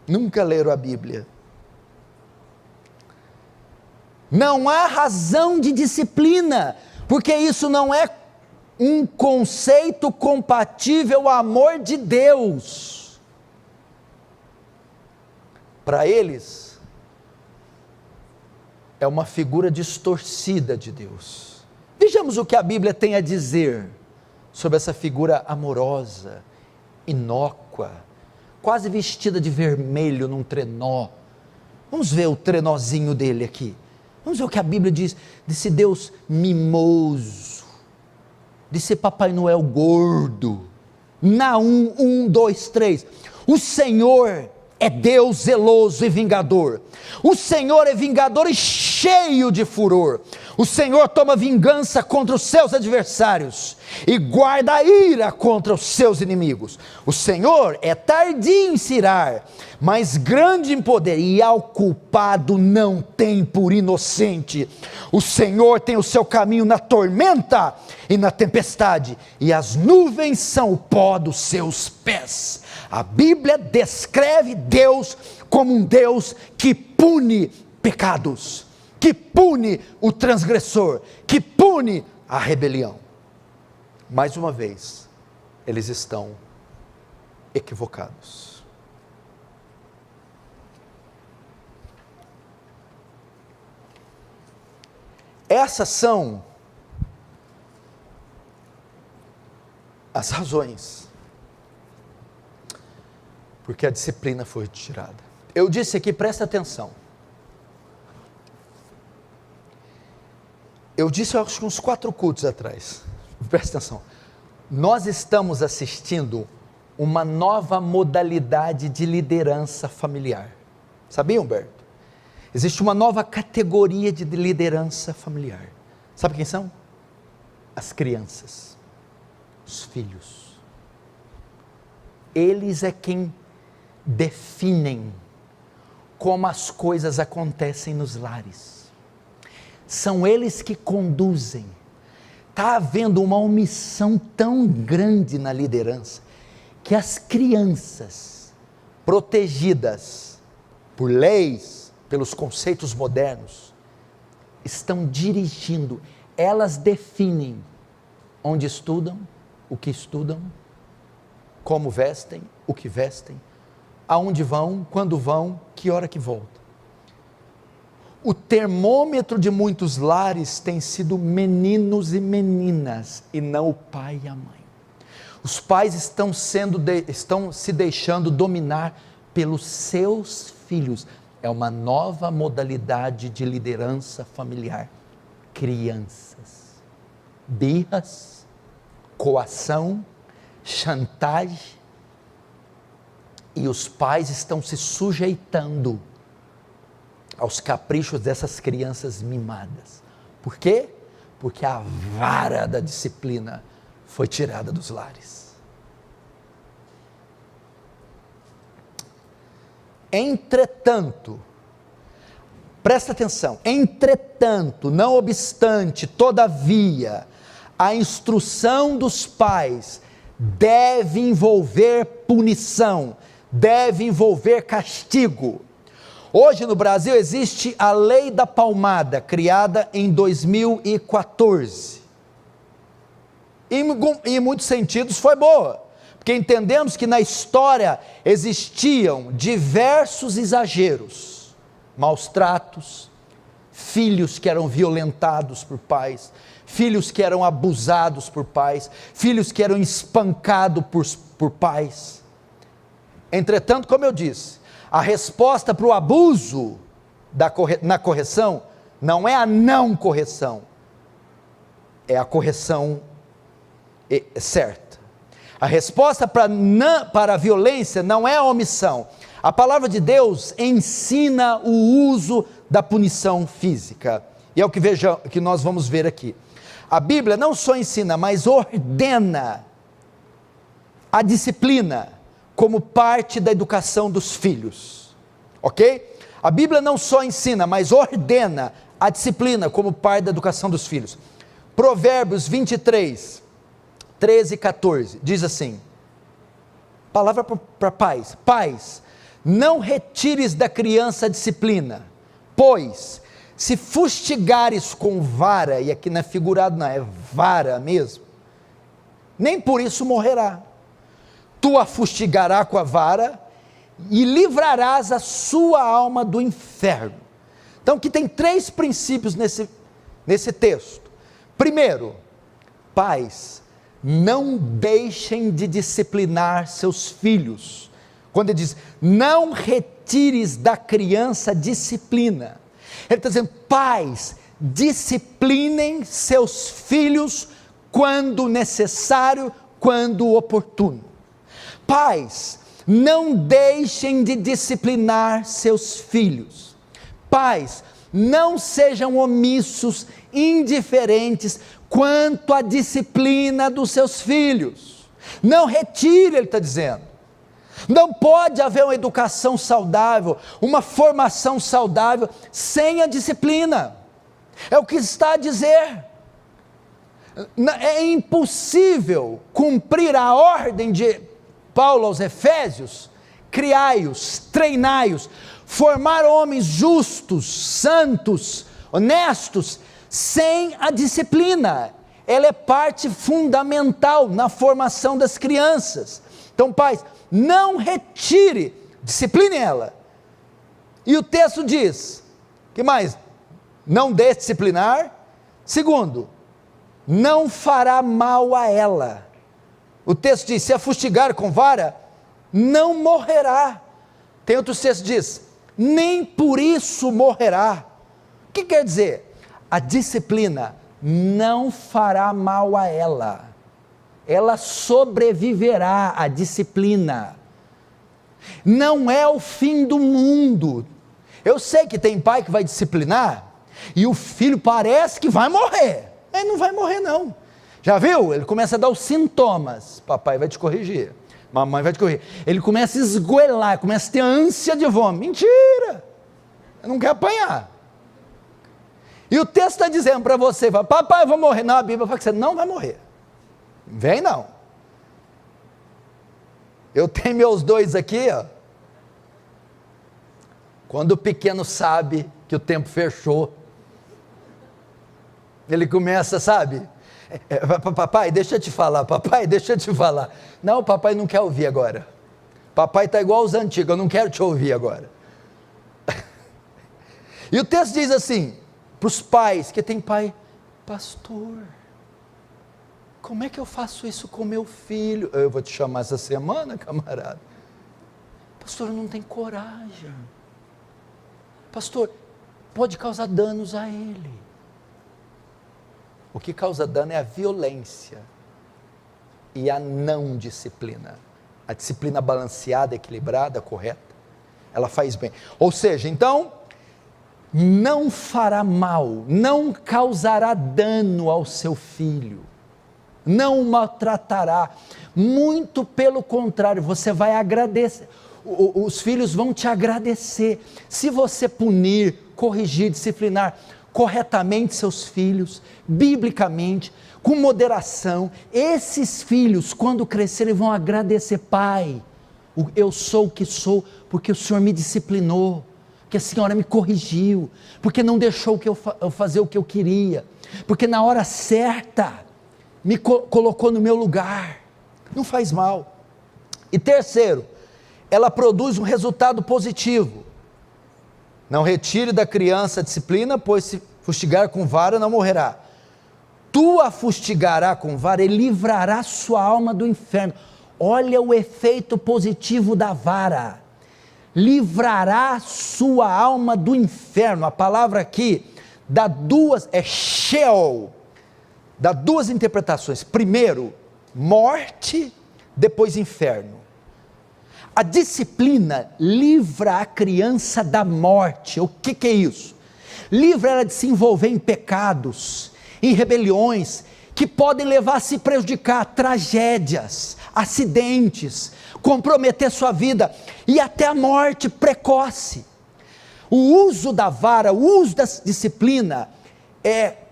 Nunca leram a Bíblia. Não há razão de disciplina, porque isso não é um conceito compatível ao amor de Deus. Para eles, é uma figura distorcida de Deus. Vejamos o que a Bíblia tem a dizer sobre essa figura amorosa, inócua, quase vestida de vermelho num trenó. Vamos ver o trenózinho dele aqui. Vamos ver o que a Bíblia diz desse Deus mimoso, desse Papai Noel gordo. Naum 1, 2, 3. O Senhor é Deus zeloso e vingador. O Senhor é vingador e cheio de furor. O Senhor toma vingança contra os seus adversários e guarda a ira contra os seus inimigos. O Senhor é tardio em se irar, mas grande em poder, e ao culpado não tem por inocente. O Senhor tem o seu caminho na tormenta e na tempestade, e as nuvens são o pó dos seus pés. A Bíblia descreve Deus como um Deus que pune pecados, que pune o transgressor, que pune a rebelião. Mais uma vez, eles estão equivocados. Essas são as razões porque a disciplina foi tirada. Eu disse aqui, presta atenção. Eu disse, acho que uns 4 cultos atrás, presta atenção, nós estamos assistindo uma nova modalidade de liderança familiar. Sabia, Humberto? Existe uma nova categoria de liderança familiar. Sabe quem são? As crianças, os filhos. Eles é quem definem como as coisas acontecem nos lares. São eles que conduzem. Está havendo uma omissão tão grande na liderança, que as crianças, protegidas por leis, pelos conceitos modernos, estão dirigindo, elas definem onde estudam, o que estudam, como vestem, o que vestem, aonde vão, quando vão, que hora que voltam. o termômetro de muitos lares tem sido meninos e meninas, e não o pai e a mãe. Os pais estão se deixando dominar pelos seus filhos. É uma nova modalidade de liderança familiar. Crianças, birras, coação, chantagem, e os pais estão se sujeitando aos caprichos dessas crianças mimadas. Por quê? Porque a vara da disciplina foi tirada dos lares. Entretanto, presta atenção, entretanto, não obstante, todavia, a instrução dos pais deve envolver punição, deve envolver castigo. Hoje no Brasil existe a lei da palmada, criada em 2014. Em muitos sentidos foi boa, porque entendemos que na história existiam diversos exageros, maus tratos, filhos que eram violentados por pais, filhos que eram abusados por pais, filhos que eram espancados por pais. Entretanto, como eu disse, a resposta para o abuso na correção não é a não correção, é a correção certa. A resposta para a violência não é a omissão. A palavra de Deus ensina o uso da punição física, e é o que nós vamos ver aqui. A Bíblia não só ensina, mas ordena a disciplina como parte da educação dos filhos, ok? A Bíblia não só ensina, mas ordena a disciplina como parte da educação dos filhos. Provérbios 23, 13 e 14, diz assim, palavra para pais: pais, não retires da criança a disciplina, pois, se fustigares com vara, e aqui não é figurado não, é vara mesmo, nem por isso morrerá. Tu a fustigarás com a vara, e livrarás a sua alma do inferno. Então aqui tem 3 princípios nesse texto. Primeiro, pais, não deixem de disciplinar seus filhos. Quando ele diz, não retires da criança a disciplina, ele está dizendo, pais, disciplinem seus filhos quando necessário, quando oportuno. Pais, não deixem de disciplinar seus filhos. Pais, não sejam omissos, indiferentes quanto à disciplina dos seus filhos. Não retire, ele está dizendo. Não pode haver uma educação saudável, uma formação saudável, sem a disciplina. É o que está a dizer. É impossível cumprir a ordem de Paulo aos Efésios: criai-os, treinai-os, formar homens justos, santos, honestos, sem a disciplina. Ela é parte fundamental na formação das crianças. Então, pais, não retire, discipline ela. E o texto diz, que mais? Não deixe disciplinar. Segundo, não fará mal a ela. O texto diz, se a fustigar com vara, não morrerá. Tem outro texto que diz, nem por isso morrerá. O que quer dizer? A disciplina não fará mal a ela. Ela sobreviverá à disciplina. Não é o fim do mundo. Eu sei que tem pai que vai disciplinar e o filho parece que vai morrer. Ele não vai morrer não. Já viu? Ele começa a dar os sintomas. Papai vai te corrigir. Mamãe vai te corrigir. Ele começa a esgoelar, começa a ter ânsia de vômito. Mentira! Ele não quer apanhar. E o texto está dizendo para você, papai, eu vou morrer. Não, a Bíblia fala que você não vai morrer. Vem não. Eu tenho meus 2 aqui, ó. Quando o pequeno sabe que o tempo fechou, ele começa, sabe? Papai, deixa eu te falar, papai, deixa eu te falar. Não, o papai não quer ouvir agora. Papai está igual aos antigos, eu não quero te ouvir agora. E o texto diz assim, para os pais, que tem pai, pastor, como é que eu faço isso com meu filho? Eu vou te chamar essa semana, camarada. Pastor, eu não tenho coragem. Pastor, pode causar danos a ele. O que causa dano é a violência e a não disciplina. A disciplina balanceada, equilibrada, correta, ela faz bem. Ou seja, então, não fará mal, não causará dano ao seu filho, não o maltratará, muito pelo contrário, você vai agradecer, os filhos vão te agradecer, se você punir, corrigir, disciplinar corretamente seus filhos, biblicamente, com moderação, esses filhos, quando crescerem, vão agradecer, pai, eu sou o que sou, porque o Senhor me disciplinou, porque a senhora me corrigiu, porque não deixou que eu fazer o que eu queria, porque na hora certa, me colocou no meu lugar, não faz mal. E terceiro, ela produz um resultado positivo, não retire da criança a disciplina, pois se fustigar com vara não morrerá, tu a fustigará com vara e livrará sua alma do inferno. Olha o efeito positivo da vara, livrará sua alma do inferno. A palavra aqui dá duas, é Sheol, dá duas interpretações, primeiro morte, depois inferno. A disciplina livra a criança da morte. O que é isso? Livra ela de se envolver em pecados, em rebeliões, que podem levar a se prejudicar, tragédias, acidentes, comprometer sua vida, e até a morte precoce. O uso da vara, o uso da disciplina,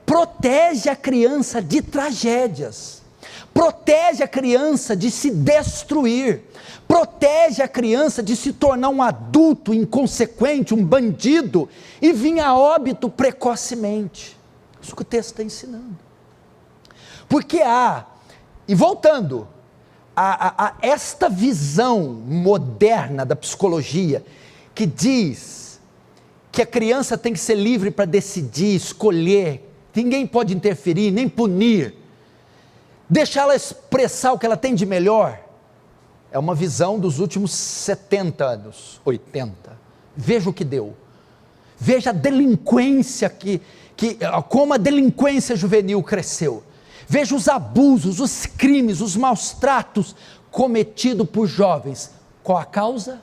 protege a criança de tragédias, protege a criança de se destruir, protege a criança de se tornar um adulto inconsequente, um bandido, e vir a óbito precocemente. Isso que o texto está ensinando. Porque e voltando, a esta visão moderna da psicologia, que diz que a criança tem que ser livre para decidir, escolher, ninguém pode interferir, nem punir, deixar ela expressar o que ela tem de melhor, é uma visão dos últimos 70 anos, 80, veja o que deu, veja a delinquência, como a delinquência juvenil cresceu, veja os abusos, os crimes, os maus tratos cometidos por jovens, qual a causa?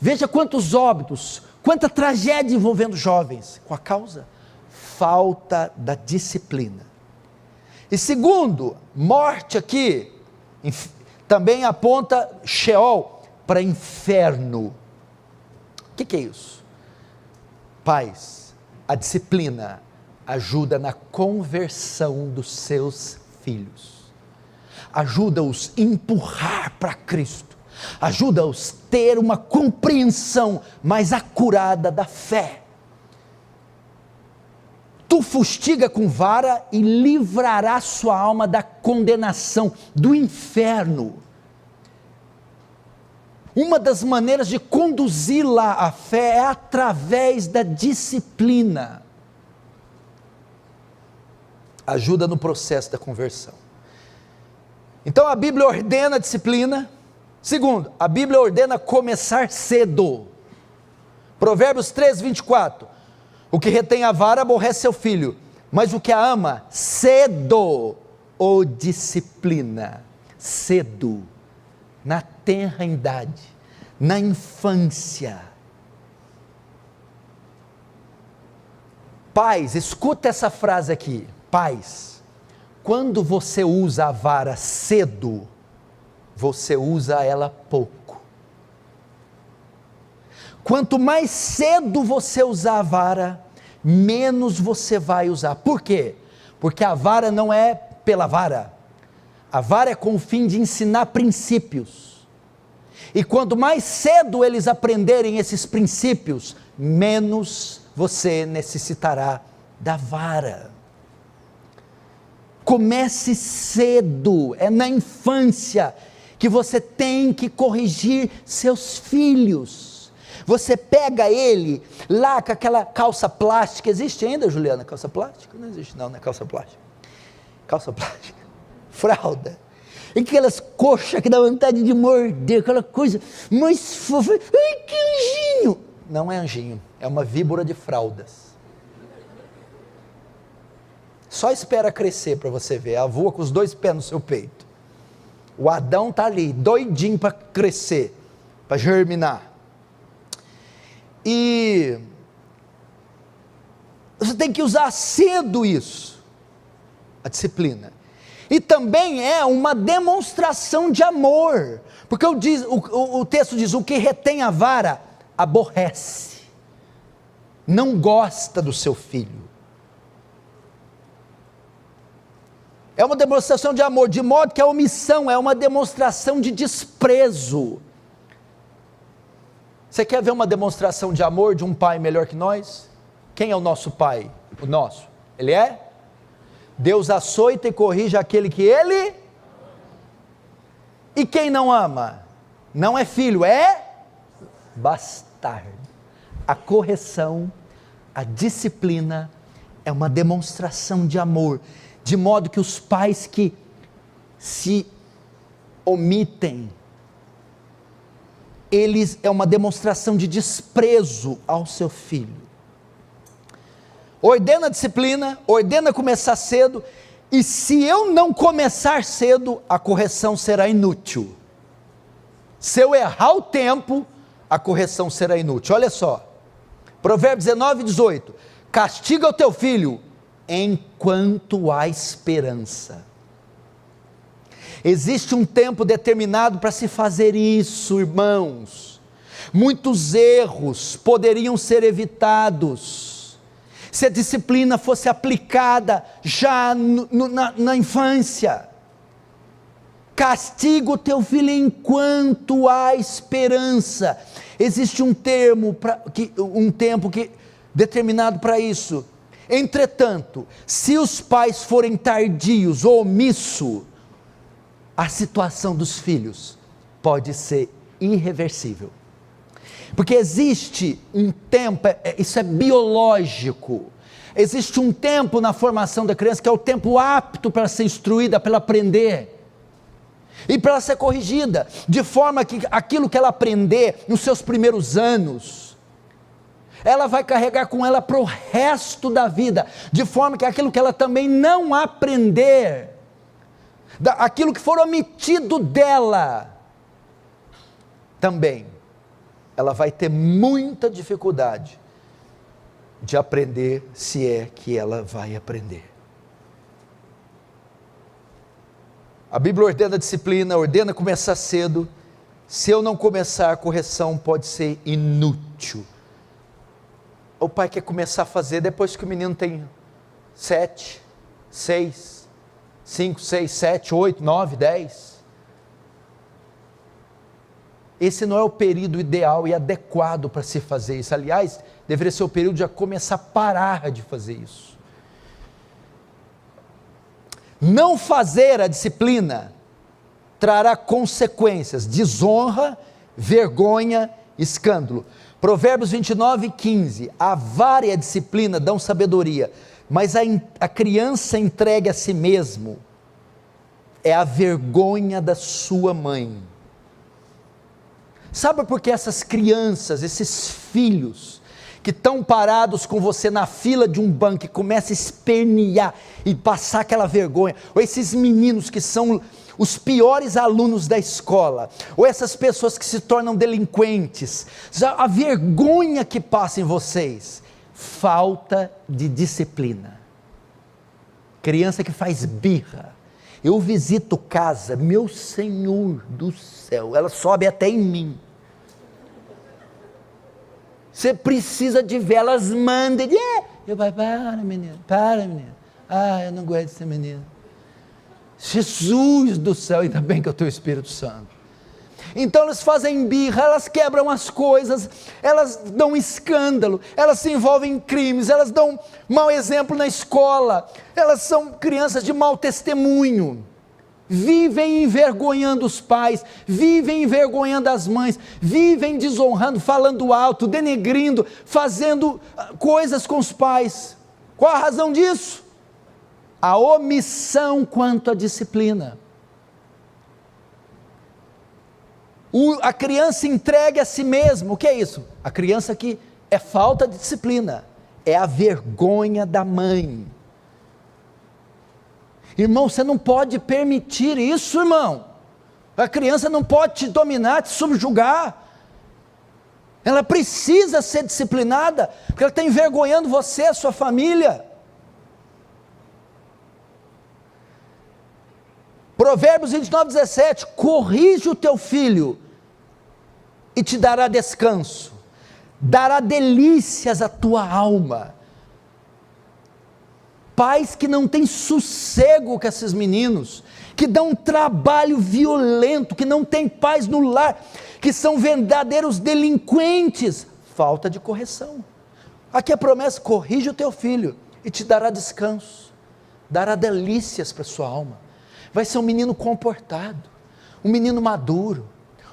Veja quantos óbitos, quanta tragédia envolvendo jovens, qual a causa? Falta da disciplina. E segundo, morte aqui, também aponta Sheol para inferno. O que é isso? Pais, a disciplina ajuda na conversão dos seus filhos, ajuda-os a empurrar para Cristo, ajuda-os a ter uma compreensão mais acurada da fé. Tu fustiga com vara e livrará sua alma da condenação, do inferno. Uma das maneiras de conduzi-la à fé é através da disciplina. Ajuda no processo da conversão. Então a Bíblia ordena a disciplina. Segundo, a Bíblia ordena começar cedo. Provérbios 3, 24. O que retém a vara aborrece seu filho, mas o que a ama, cedo o disciplina. Cedo, na tenra idade, na infância. Pais, escuta essa frase aqui. Pais, quando você usa a vara cedo, você usa ela pouco. Quanto mais cedo você usar a vara, menos você vai usar. Por quê? Porque a vara não é pela vara. A vara é com o fim de ensinar princípios. E quanto mais cedo eles aprenderem esses princípios, menos você necessitará da vara. Comece cedo, é na infância que você tem que corrigir seus filhos. Você pega ele lá com aquela calça plástica, existe ainda, Juliana, calça plástica? Não existe não, né, calça plástica. Calça plástica, fralda, e aquelas coxas que dá vontade de morder, aquela coisa mais fofa, ai que anjinho, não é anjinho, é uma víbora de fraldas, só espera crescer para você ver, ela voa com os 2 pés no seu peito, o Adão está ali, doidinho para crescer, para germinar, e você tem que usar cedo isso, a disciplina, e também é uma demonstração de amor, porque o texto diz, o que retém a vara, aborrece, não gosta do seu filho, é uma demonstração de amor, de modo que a omissão é uma demonstração de desprezo. Você quer ver uma demonstração de amor de um pai melhor que nós? Quem é o nosso pai? O nosso, ele é? Deus açoita e corrige aquele que ele... E quem não ama? Não é filho, é bastardo. A correção, a disciplina é uma demonstração de amor, de modo que os pais que se omitem, eles é uma demonstração de desprezo ao seu filho. Ordena a disciplina, ordena começar cedo, e se eu não começar cedo, a correção será inútil. Se eu errar o tempo, a correção será inútil. Olha só, Provérbios 19:18, castiga o teu filho, enquanto há esperança. Existe um tempo determinado para se fazer isso, irmãos. Muitos erros poderiam ser evitados se a disciplina fosse aplicada já na infância. Castiga o teu filho enquanto há esperança. Existe um tempo determinado para isso. Entretanto, se os pais forem tardios ou omissos, a situação dos filhos pode ser irreversível. Porque existe um tempo, isso é biológico, existe um tempo na formação da criança que é o tempo apto para ser instruída, para ela aprender, e para ela ser corrigida, de forma que aquilo que ela aprender nos seus primeiros anos, ela vai carregar com ela para o resto da vida, de forma que aquilo que ela também não aprender, aquilo que for omitido dela, também, ela vai ter muita dificuldade de aprender, se é que ela vai aprender. A Bíblia ordena a disciplina, ordena começar cedo. Se eu não começar, a correção pode ser inútil. O pai quer começar a fazer depois que o menino tem 7, 6, 5, 6, 7, 8, 9, 10. Esse não é o período ideal e adequado para se fazer isso. Aliás, deveria ser o período de começar a parar de fazer isso. Não fazer a disciplina trará consequências, desonra, vergonha, escândalo. Provérbios 29:15, a vara e a disciplina dão sabedoria, mas a criança entregue a si mesmo é a vergonha da sua mãe. Sabe por que essas crianças, esses filhos, que estão parados com você na fila de um banco e começam a espernear e passar aquela vergonha, ou esses meninos que são os piores alunos da escola, ou essas pessoas que se tornam delinquentes, a vergonha que passa em vocês, falta de disciplina. Criança que faz birra, eu visito casa, meu Senhor do céu, ela sobe até em mim. Você precisa de ver, elas mandam, eu vai, para menina, eu não aguento essa menina. Jesus do céu, ainda bem que eu tenho o Espírito Santo. Então elas fazem birra, elas quebram as coisas, elas dão escândalo, elas se envolvem em crimes, elas dão mau exemplo na escola, elas são crianças de mau testemunho. vivem envergonhando os pais, vivem envergonhando as mães, vivem desonrando, falando alto, denegrindo, fazendo coisas com os pais. Qual a razão disso? A omissão quanto à disciplina. A criança entregue a si mesma, o que é isso? A criança que é falta de disciplina, é a vergonha da mãe. Irmão, você não pode permitir isso, irmão. A criança não pode te dominar, te subjugar. Ela precisa ser disciplinada, porque ela está envergonhando você, a sua família. Provérbios 29:17, corrige o teu filho e te dará descanso, dará delícias à tua alma. Pais que não têm sossego com esses meninos, que dão um trabalho violento, que não têm paz no lar, que são verdadeiros delinquentes, falta de correção. Aqui a promessa: corrige o teu filho e te dará descanso, dará delícias para a sua alma. Vai ser um menino comportado, um menino maduro,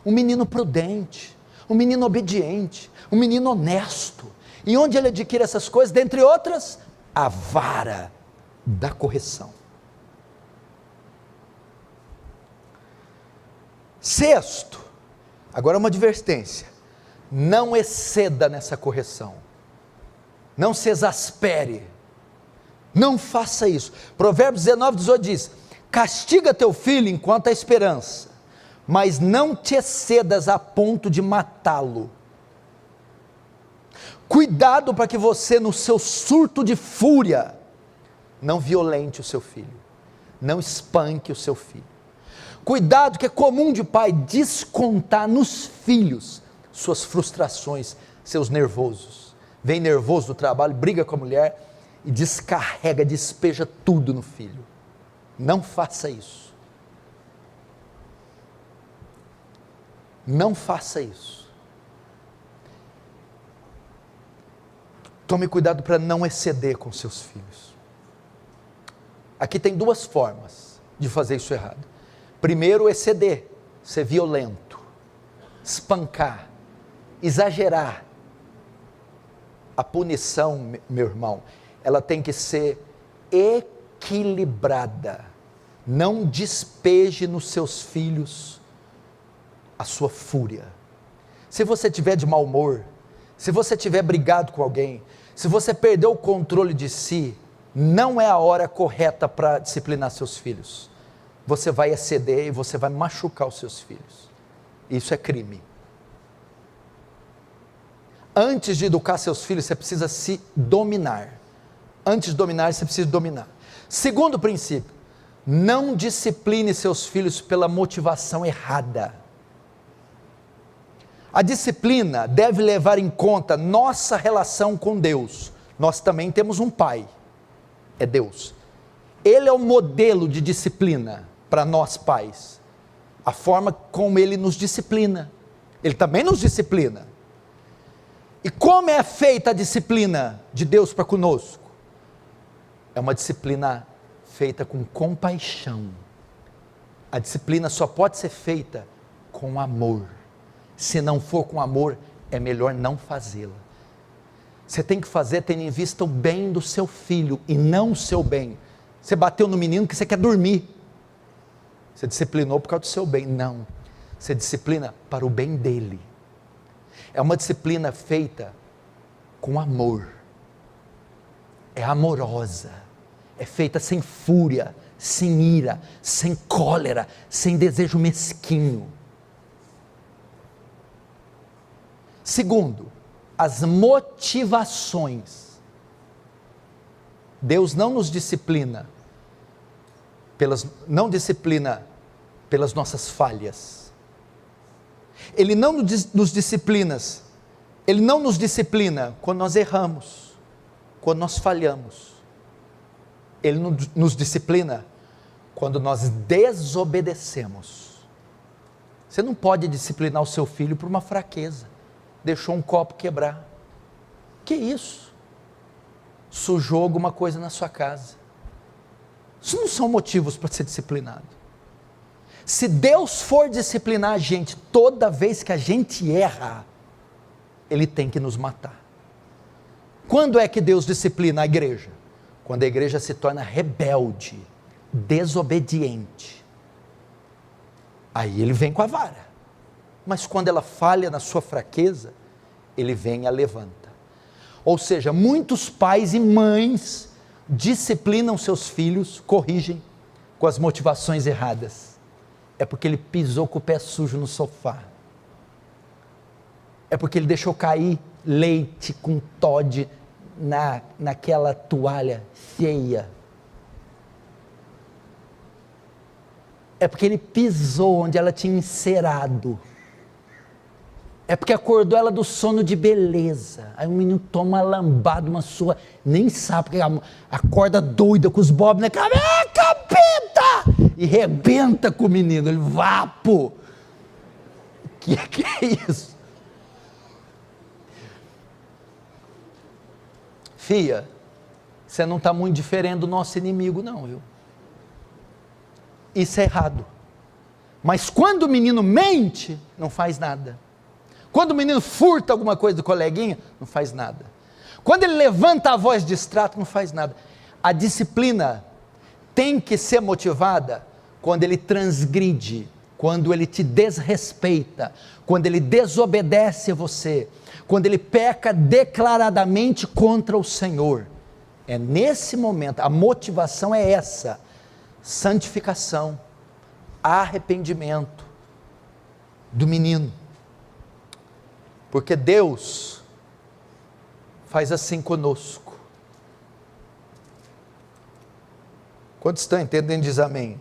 um menino prudente, um menino obediente, um menino honesto. E onde ele adquire essas coisas? Dentre outras, a vara da correção. Sexto, agora uma advertência: não exceda nessa correção, não se exaspere, não faça isso. Provérbios 19:18 diz: castiga teu filho enquanto há esperança, mas não te excedas a ponto de matá-lo. Cuidado para que você, no seu surto de fúria, não violente o seu filho, não espanque o seu filho. Cuidado, que é comum de pai descontar nos filhos suas frustrações, seus nervosos. Vem nervoso do trabalho, briga com a mulher e descarrega, despeja tudo no filho. Não faça isso. Não faça isso. Tome cuidado para não exceder com seus filhos. Aqui tem duas formas de fazer isso errado. Primeiro, exceder, ser violento, espancar, exagerar. A punição, meu irmão, ela tem que ser equilibrada. Não despeje nos seus filhos a sua fúria. Se você tiver de mau humor, se você tiver brigado com alguém, se você perdeu o controle de si, não é a hora correta para disciplinar seus filhos. Você vai exceder e você vai machucar os seus filhos. Isso é crime. Antes de educar seus filhos, você precisa se dominar. Antes de dominar, você precisa dominar. Segundo princípio: não discipline seus filhos pela motivação errada. A disciplina deve levar em conta nossa relação com Deus. Nós também temos um pai, é Deus. Ele é o modelo de disciplina para nós pais. A forma como ele nos disciplina. Ele também nos disciplina. E como é feita a disciplina de Deus para conosco? É uma disciplina feita com compaixão. A disciplina só pode ser feita com amor. Se não for com amor, é melhor não fazê-la. Você tem que fazer tendo em vista o bem do seu filho e não o seu bem. Você bateu no menino que você quer dormir. Você disciplinou por causa do seu bem. Não. Você disciplina para o bem dele. É uma disciplina feita com amor. É amorosa. É feita sem fúria, sem ira, sem cólera, sem desejo mesquinho. Segundo, as motivações. Deus não nos disciplina pelas nossas falhas. Ele não nos disciplina quando nós erramos, quando nós falhamos. Ele nos disciplina quando nós desobedecemos. Você não pode disciplinar o seu filho por uma fraqueza. Deixou um copo quebrar. Que isso? Sujou alguma coisa na sua casa. Isso não são motivos para ser disciplinado. Se Deus for disciplinar a gente toda vez que a gente erra, Ele tem que nos matar. Quando é que Deus disciplina a igreja? Quando a igreja se torna rebelde, desobediente. Aí Ele vem com a vara. Mas quando ela falha na sua fraqueza, Ele vem e a levanta. Ou seja, muitos pais e mães disciplinam seus filhos, corrigem com as motivações erradas. É porque ele pisou com o pé sujo no sofá. É porque ele deixou cair leite com Toddy naquela toalha cheia. É porque ele pisou onde ela tinha encerado. É porque acordou ela do sono de beleza. Aí o menino toma uma lambada, uma sua, nem sabe, porque acorda doida com os bobs na cabeça, capeta! E rebenta com o menino, ele vapo. Que é isso? Fia, você não está muito diferente do nosso inimigo não, viu? Isso é errado. Mas quando o menino mente, não faz nada. Quando o menino furta alguma coisa do coleguinha, não faz nada. Quando ele levanta a voz de extrato, não faz nada. A disciplina tem que ser motivada quando ele transgride, quando ele te desrespeita, quando ele desobedece a você, quando ele peca declaradamente contra o Senhor. É nesse momento, a motivação é essa: santificação, arrependimento do menino. Porque Deus faz assim conosco. Quantos estão entendendo? Diz amém.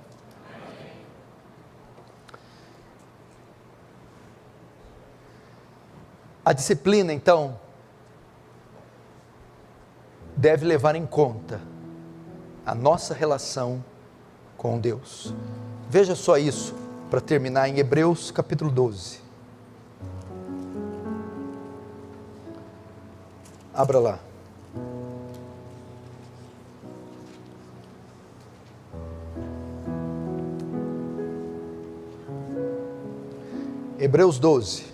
A disciplina, então, deve levar em conta a nossa relação com Deus. Veja só isso, para terminar, em Hebreus capítulo 12. Abra lá. Hebreus 12,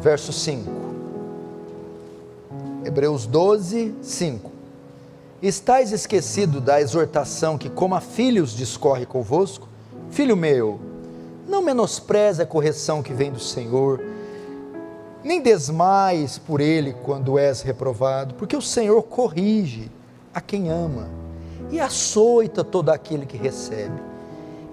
verso 5. Hebreus 12, 5. Estais esquecido da exortação que, como a filhos, discorre convosco? Filho meu, não menospreze a correção que vem do Senhor, nem desmaies por ele quando és reprovado, porque o Senhor corrige a quem ama, e açoita todo aquele que recebe.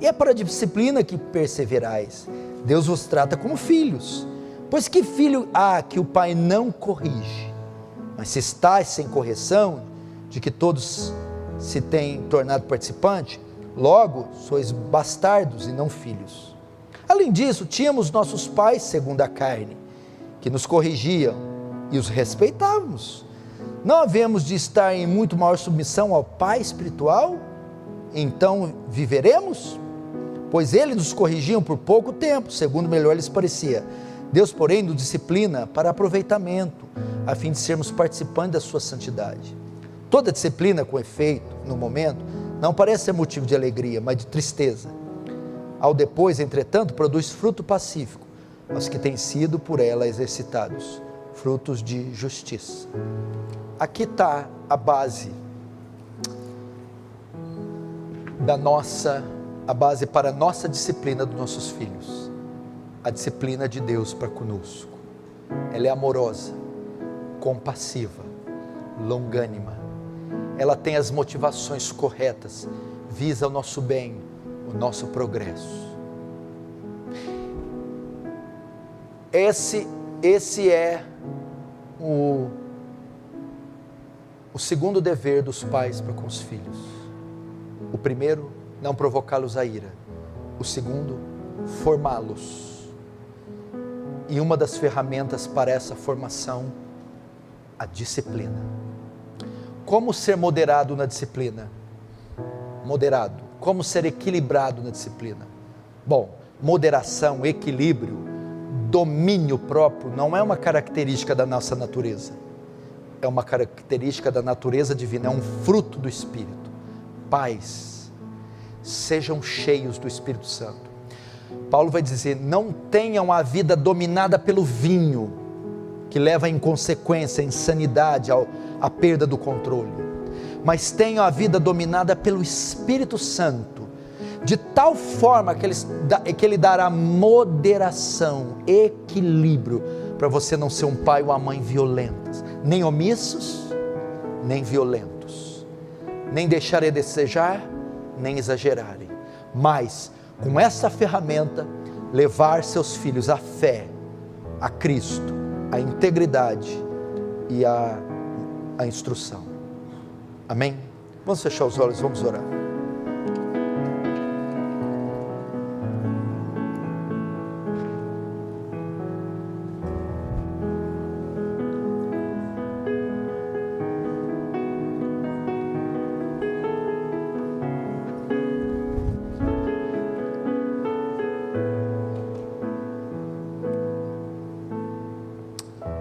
E é para a disciplina que perseverais. Deus vos trata como filhos. Pois que filho há que o pai não corrige? Mas se estáis sem correção, de que todos se têm tornado participantes, logo sois bastardos e não filhos. Além disso, tínhamos nossos pais segundo a carne, que nos corrigiam e os respeitávamos. Não havemos de estar em muito maior submissão ao Pai espiritual? Então viveremos? Pois eles nos corrigiam por pouco tempo, segundo melhor lhes parecia. Deus, porém, nos disciplina para aproveitamento, a fim de sermos participantes da sua santidade. Toda disciplina com efeito, no momento, não parece ser motivo de alegria, mas de tristeza. Ao depois, entretanto, produz fruto pacífico, aos que têm sido por ela exercitados, frutos de justiça. Aqui está a base a base para a nossa disciplina dos nossos filhos. A disciplina de Deus para conosco. Ela é amorosa, compassiva, longânima. Ela tem as motivações corretas, visa o nosso bem, o nosso progresso. Esse é o segundo dever dos pais para com os filhos. O primeiro, não provocá-los a ira. O segundo, formá-los. E uma das ferramentas para essa formação, a disciplina. Como ser moderado na disciplina? Moderado. Como ser equilibrado na disciplina? Bom, moderação, equilíbrio, domínio próprio não é uma característica da nossa natureza, é uma característica da natureza divina, é um fruto do Espírito. Pais, sejam cheios do Espírito Santo. Paulo vai dizer, não tenham a vida dominada pelo vinho, que leva à inconsequência, à insanidade, à perda do controle, mas tenham a vida dominada pelo Espírito Santo, de tal forma que Ele dará moderação, equilíbrio, para você não ser um pai ou uma mãe violentos, nem omissos, nem violentos, nem deixarem de desejar, nem exagerarem, mas com essa ferramenta, levar seus filhos à fé, a Cristo, à integridade e à instrução. Amém? Vamos fechar os olhos, vamos orar.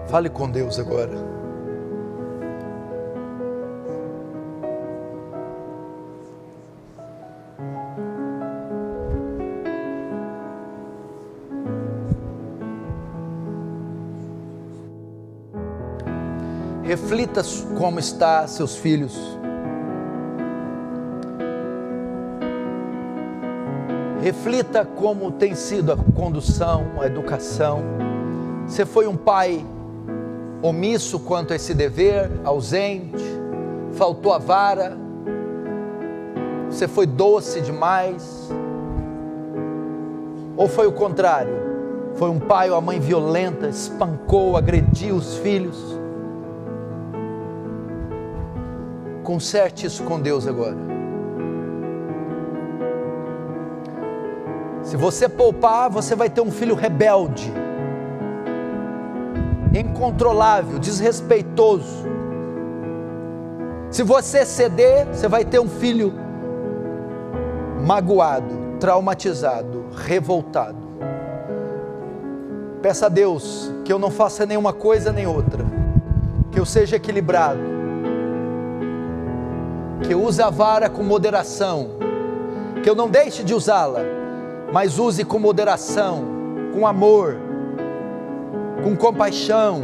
Fale com Deus agora. Reflita como está seus filhos. Reflita como tem sido a condução, a educação. Você foi um pai omisso quanto a esse dever, ausente, faltou a vara, você foi doce demais, ou foi o contrário, foi um pai ou a mãe violenta, espancou, agrediu os filhos? Conserte isso com Deus agora. Se você poupar, você vai ter um filho rebelde, incontrolável, desrespeitoso. Se você ceder, você vai ter um filho magoado, traumatizado, revoltado. Peça a Deus que eu não faça nenhuma coisa nem outra, que eu seja equilibrado, que eu use a vara com moderação, que eu não deixe de usá-la, mas use com moderação, com amor, com compaixão,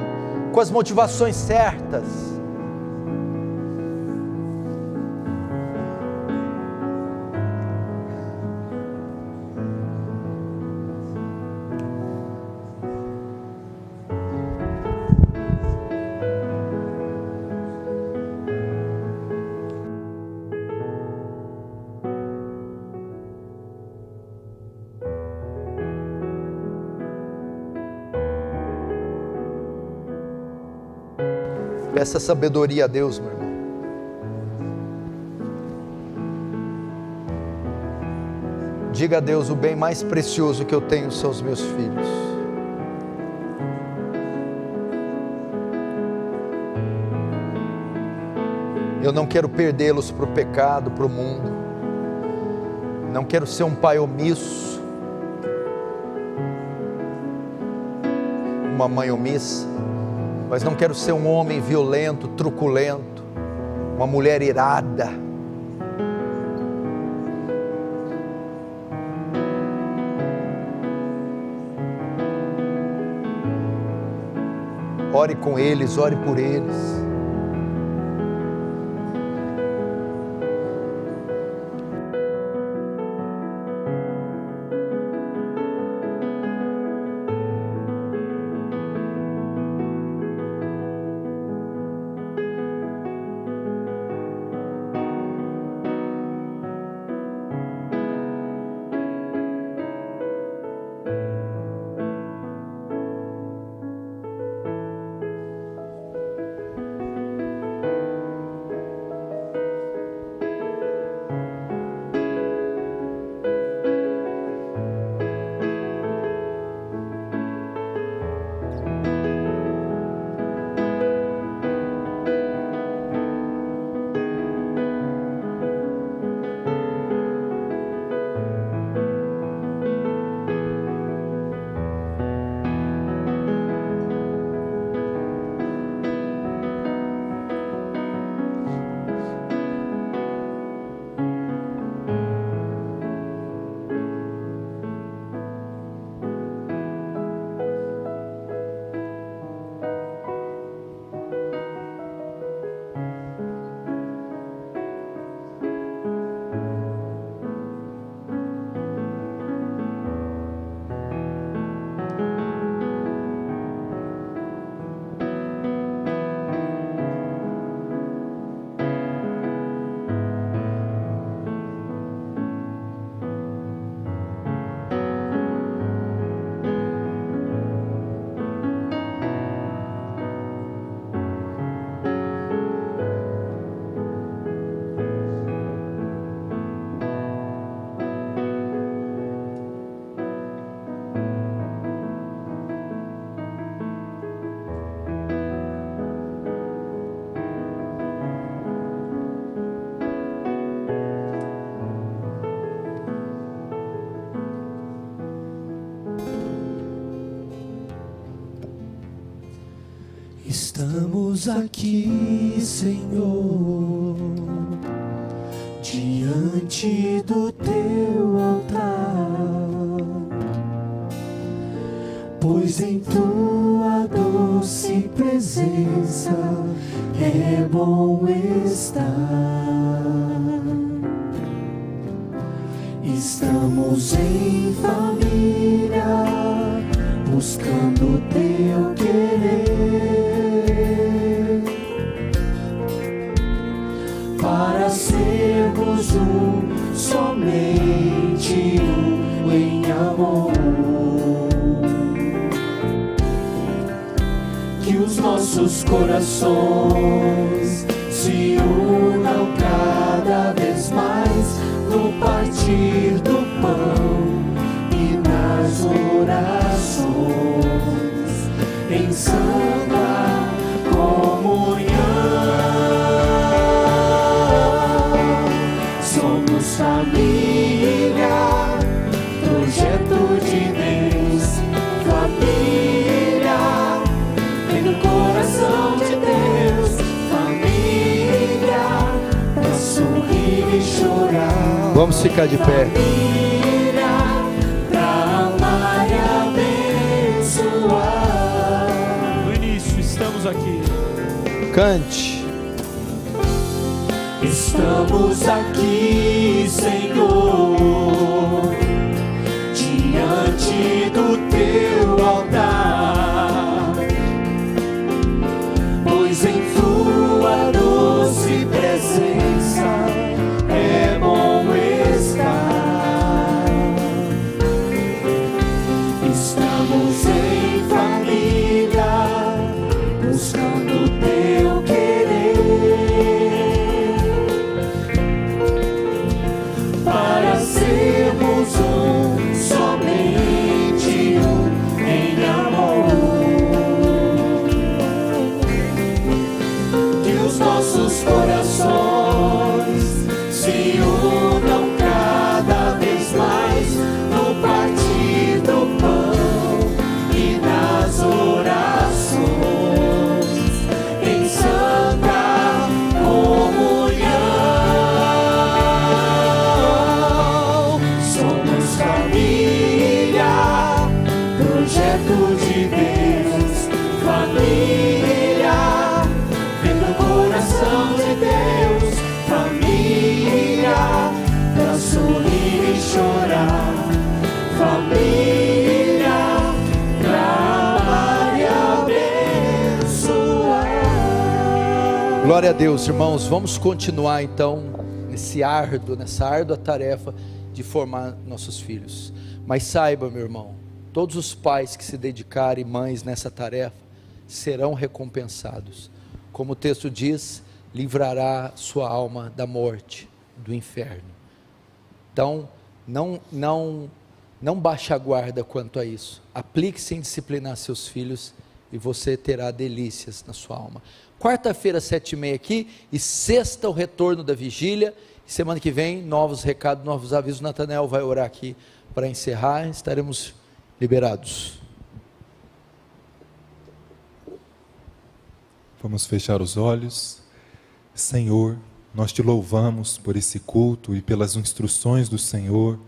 com as motivações certas. Peça sabedoria a Deus, meu irmão. Diga a Deus: o bem mais precioso que eu tenho são os meus filhos. Eu não quero perdê-los para o pecado, para o mundo. Não quero ser um pai omisso, uma mãe omissa. Mas não quero ser um homem violento, truculento, uma mulher irada. Ore com eles, ore por eles. Estamos aqui, Senhor, diante do teu altar, pois em tua doce presença é bom estar. Estamos em família, buscando o teu querer, para sermos um, somente um em amor. Que os nossos corações se unam cada vez mais no partir do pão e nas orações, em santa comunhão. Somos família, projeto de Deus, família, vem do coração de Deus, família, pra sorrir e chorar. Vamos ficar de pé. Família, pra amar e abençoar. No início, estamos aqui. Cante. Estamos aqui, Senhor, diante do teu altar, pois em tua doce presença é bom estar. Estamos em família, buscando o teu querer, para sermos um, somente um em amor. Que os nossos corações se unam cada vez mais no partir do pão e nas orações, em santa comunhão. Somos família, projeto de Deus, família, vem do coração de Deus, família, pra sorrir e chorar, família, pra amar e abençoar. Glória a Deus, irmãos. Vamos continuar então nessa árdua tarefa de formar nossos filhos. Mas saiba, meu irmão, todos os pais que se dedicarem, mães, nessa tarefa, serão recompensados. Como o texto diz, livrará sua alma da morte, do inferno. Então, não baixe a guarda quanto a isso. Aplique-se em disciplinar seus filhos e você terá delícias na sua alma. Quarta-feira, 7h30 aqui, e sexta o retorno da vigília. Semana que vem, novos recados, novos avisos. Natanael vai orar aqui para encerrar, estaremos liberados. Vamos fechar os olhos. Senhor, nós te louvamos por esse culto e pelas instruções do Senhor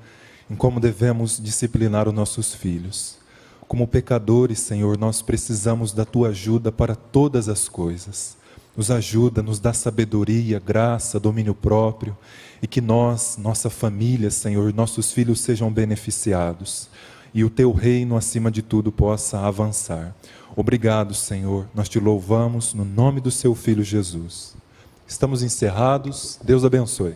em como devemos disciplinar os nossos filhos. Como pecadores, Senhor, nós precisamos da tua ajuda para todas as coisas. Nos ajuda, nos dá sabedoria, graça, domínio próprio, e que nós, nossa família, Senhor, nossos filhos sejam beneficiados, e o teu reino, acima de tudo, possa avançar. Obrigado, Senhor, nós te louvamos no nome do seu Filho Jesus. Estamos encerrados, Deus abençoe.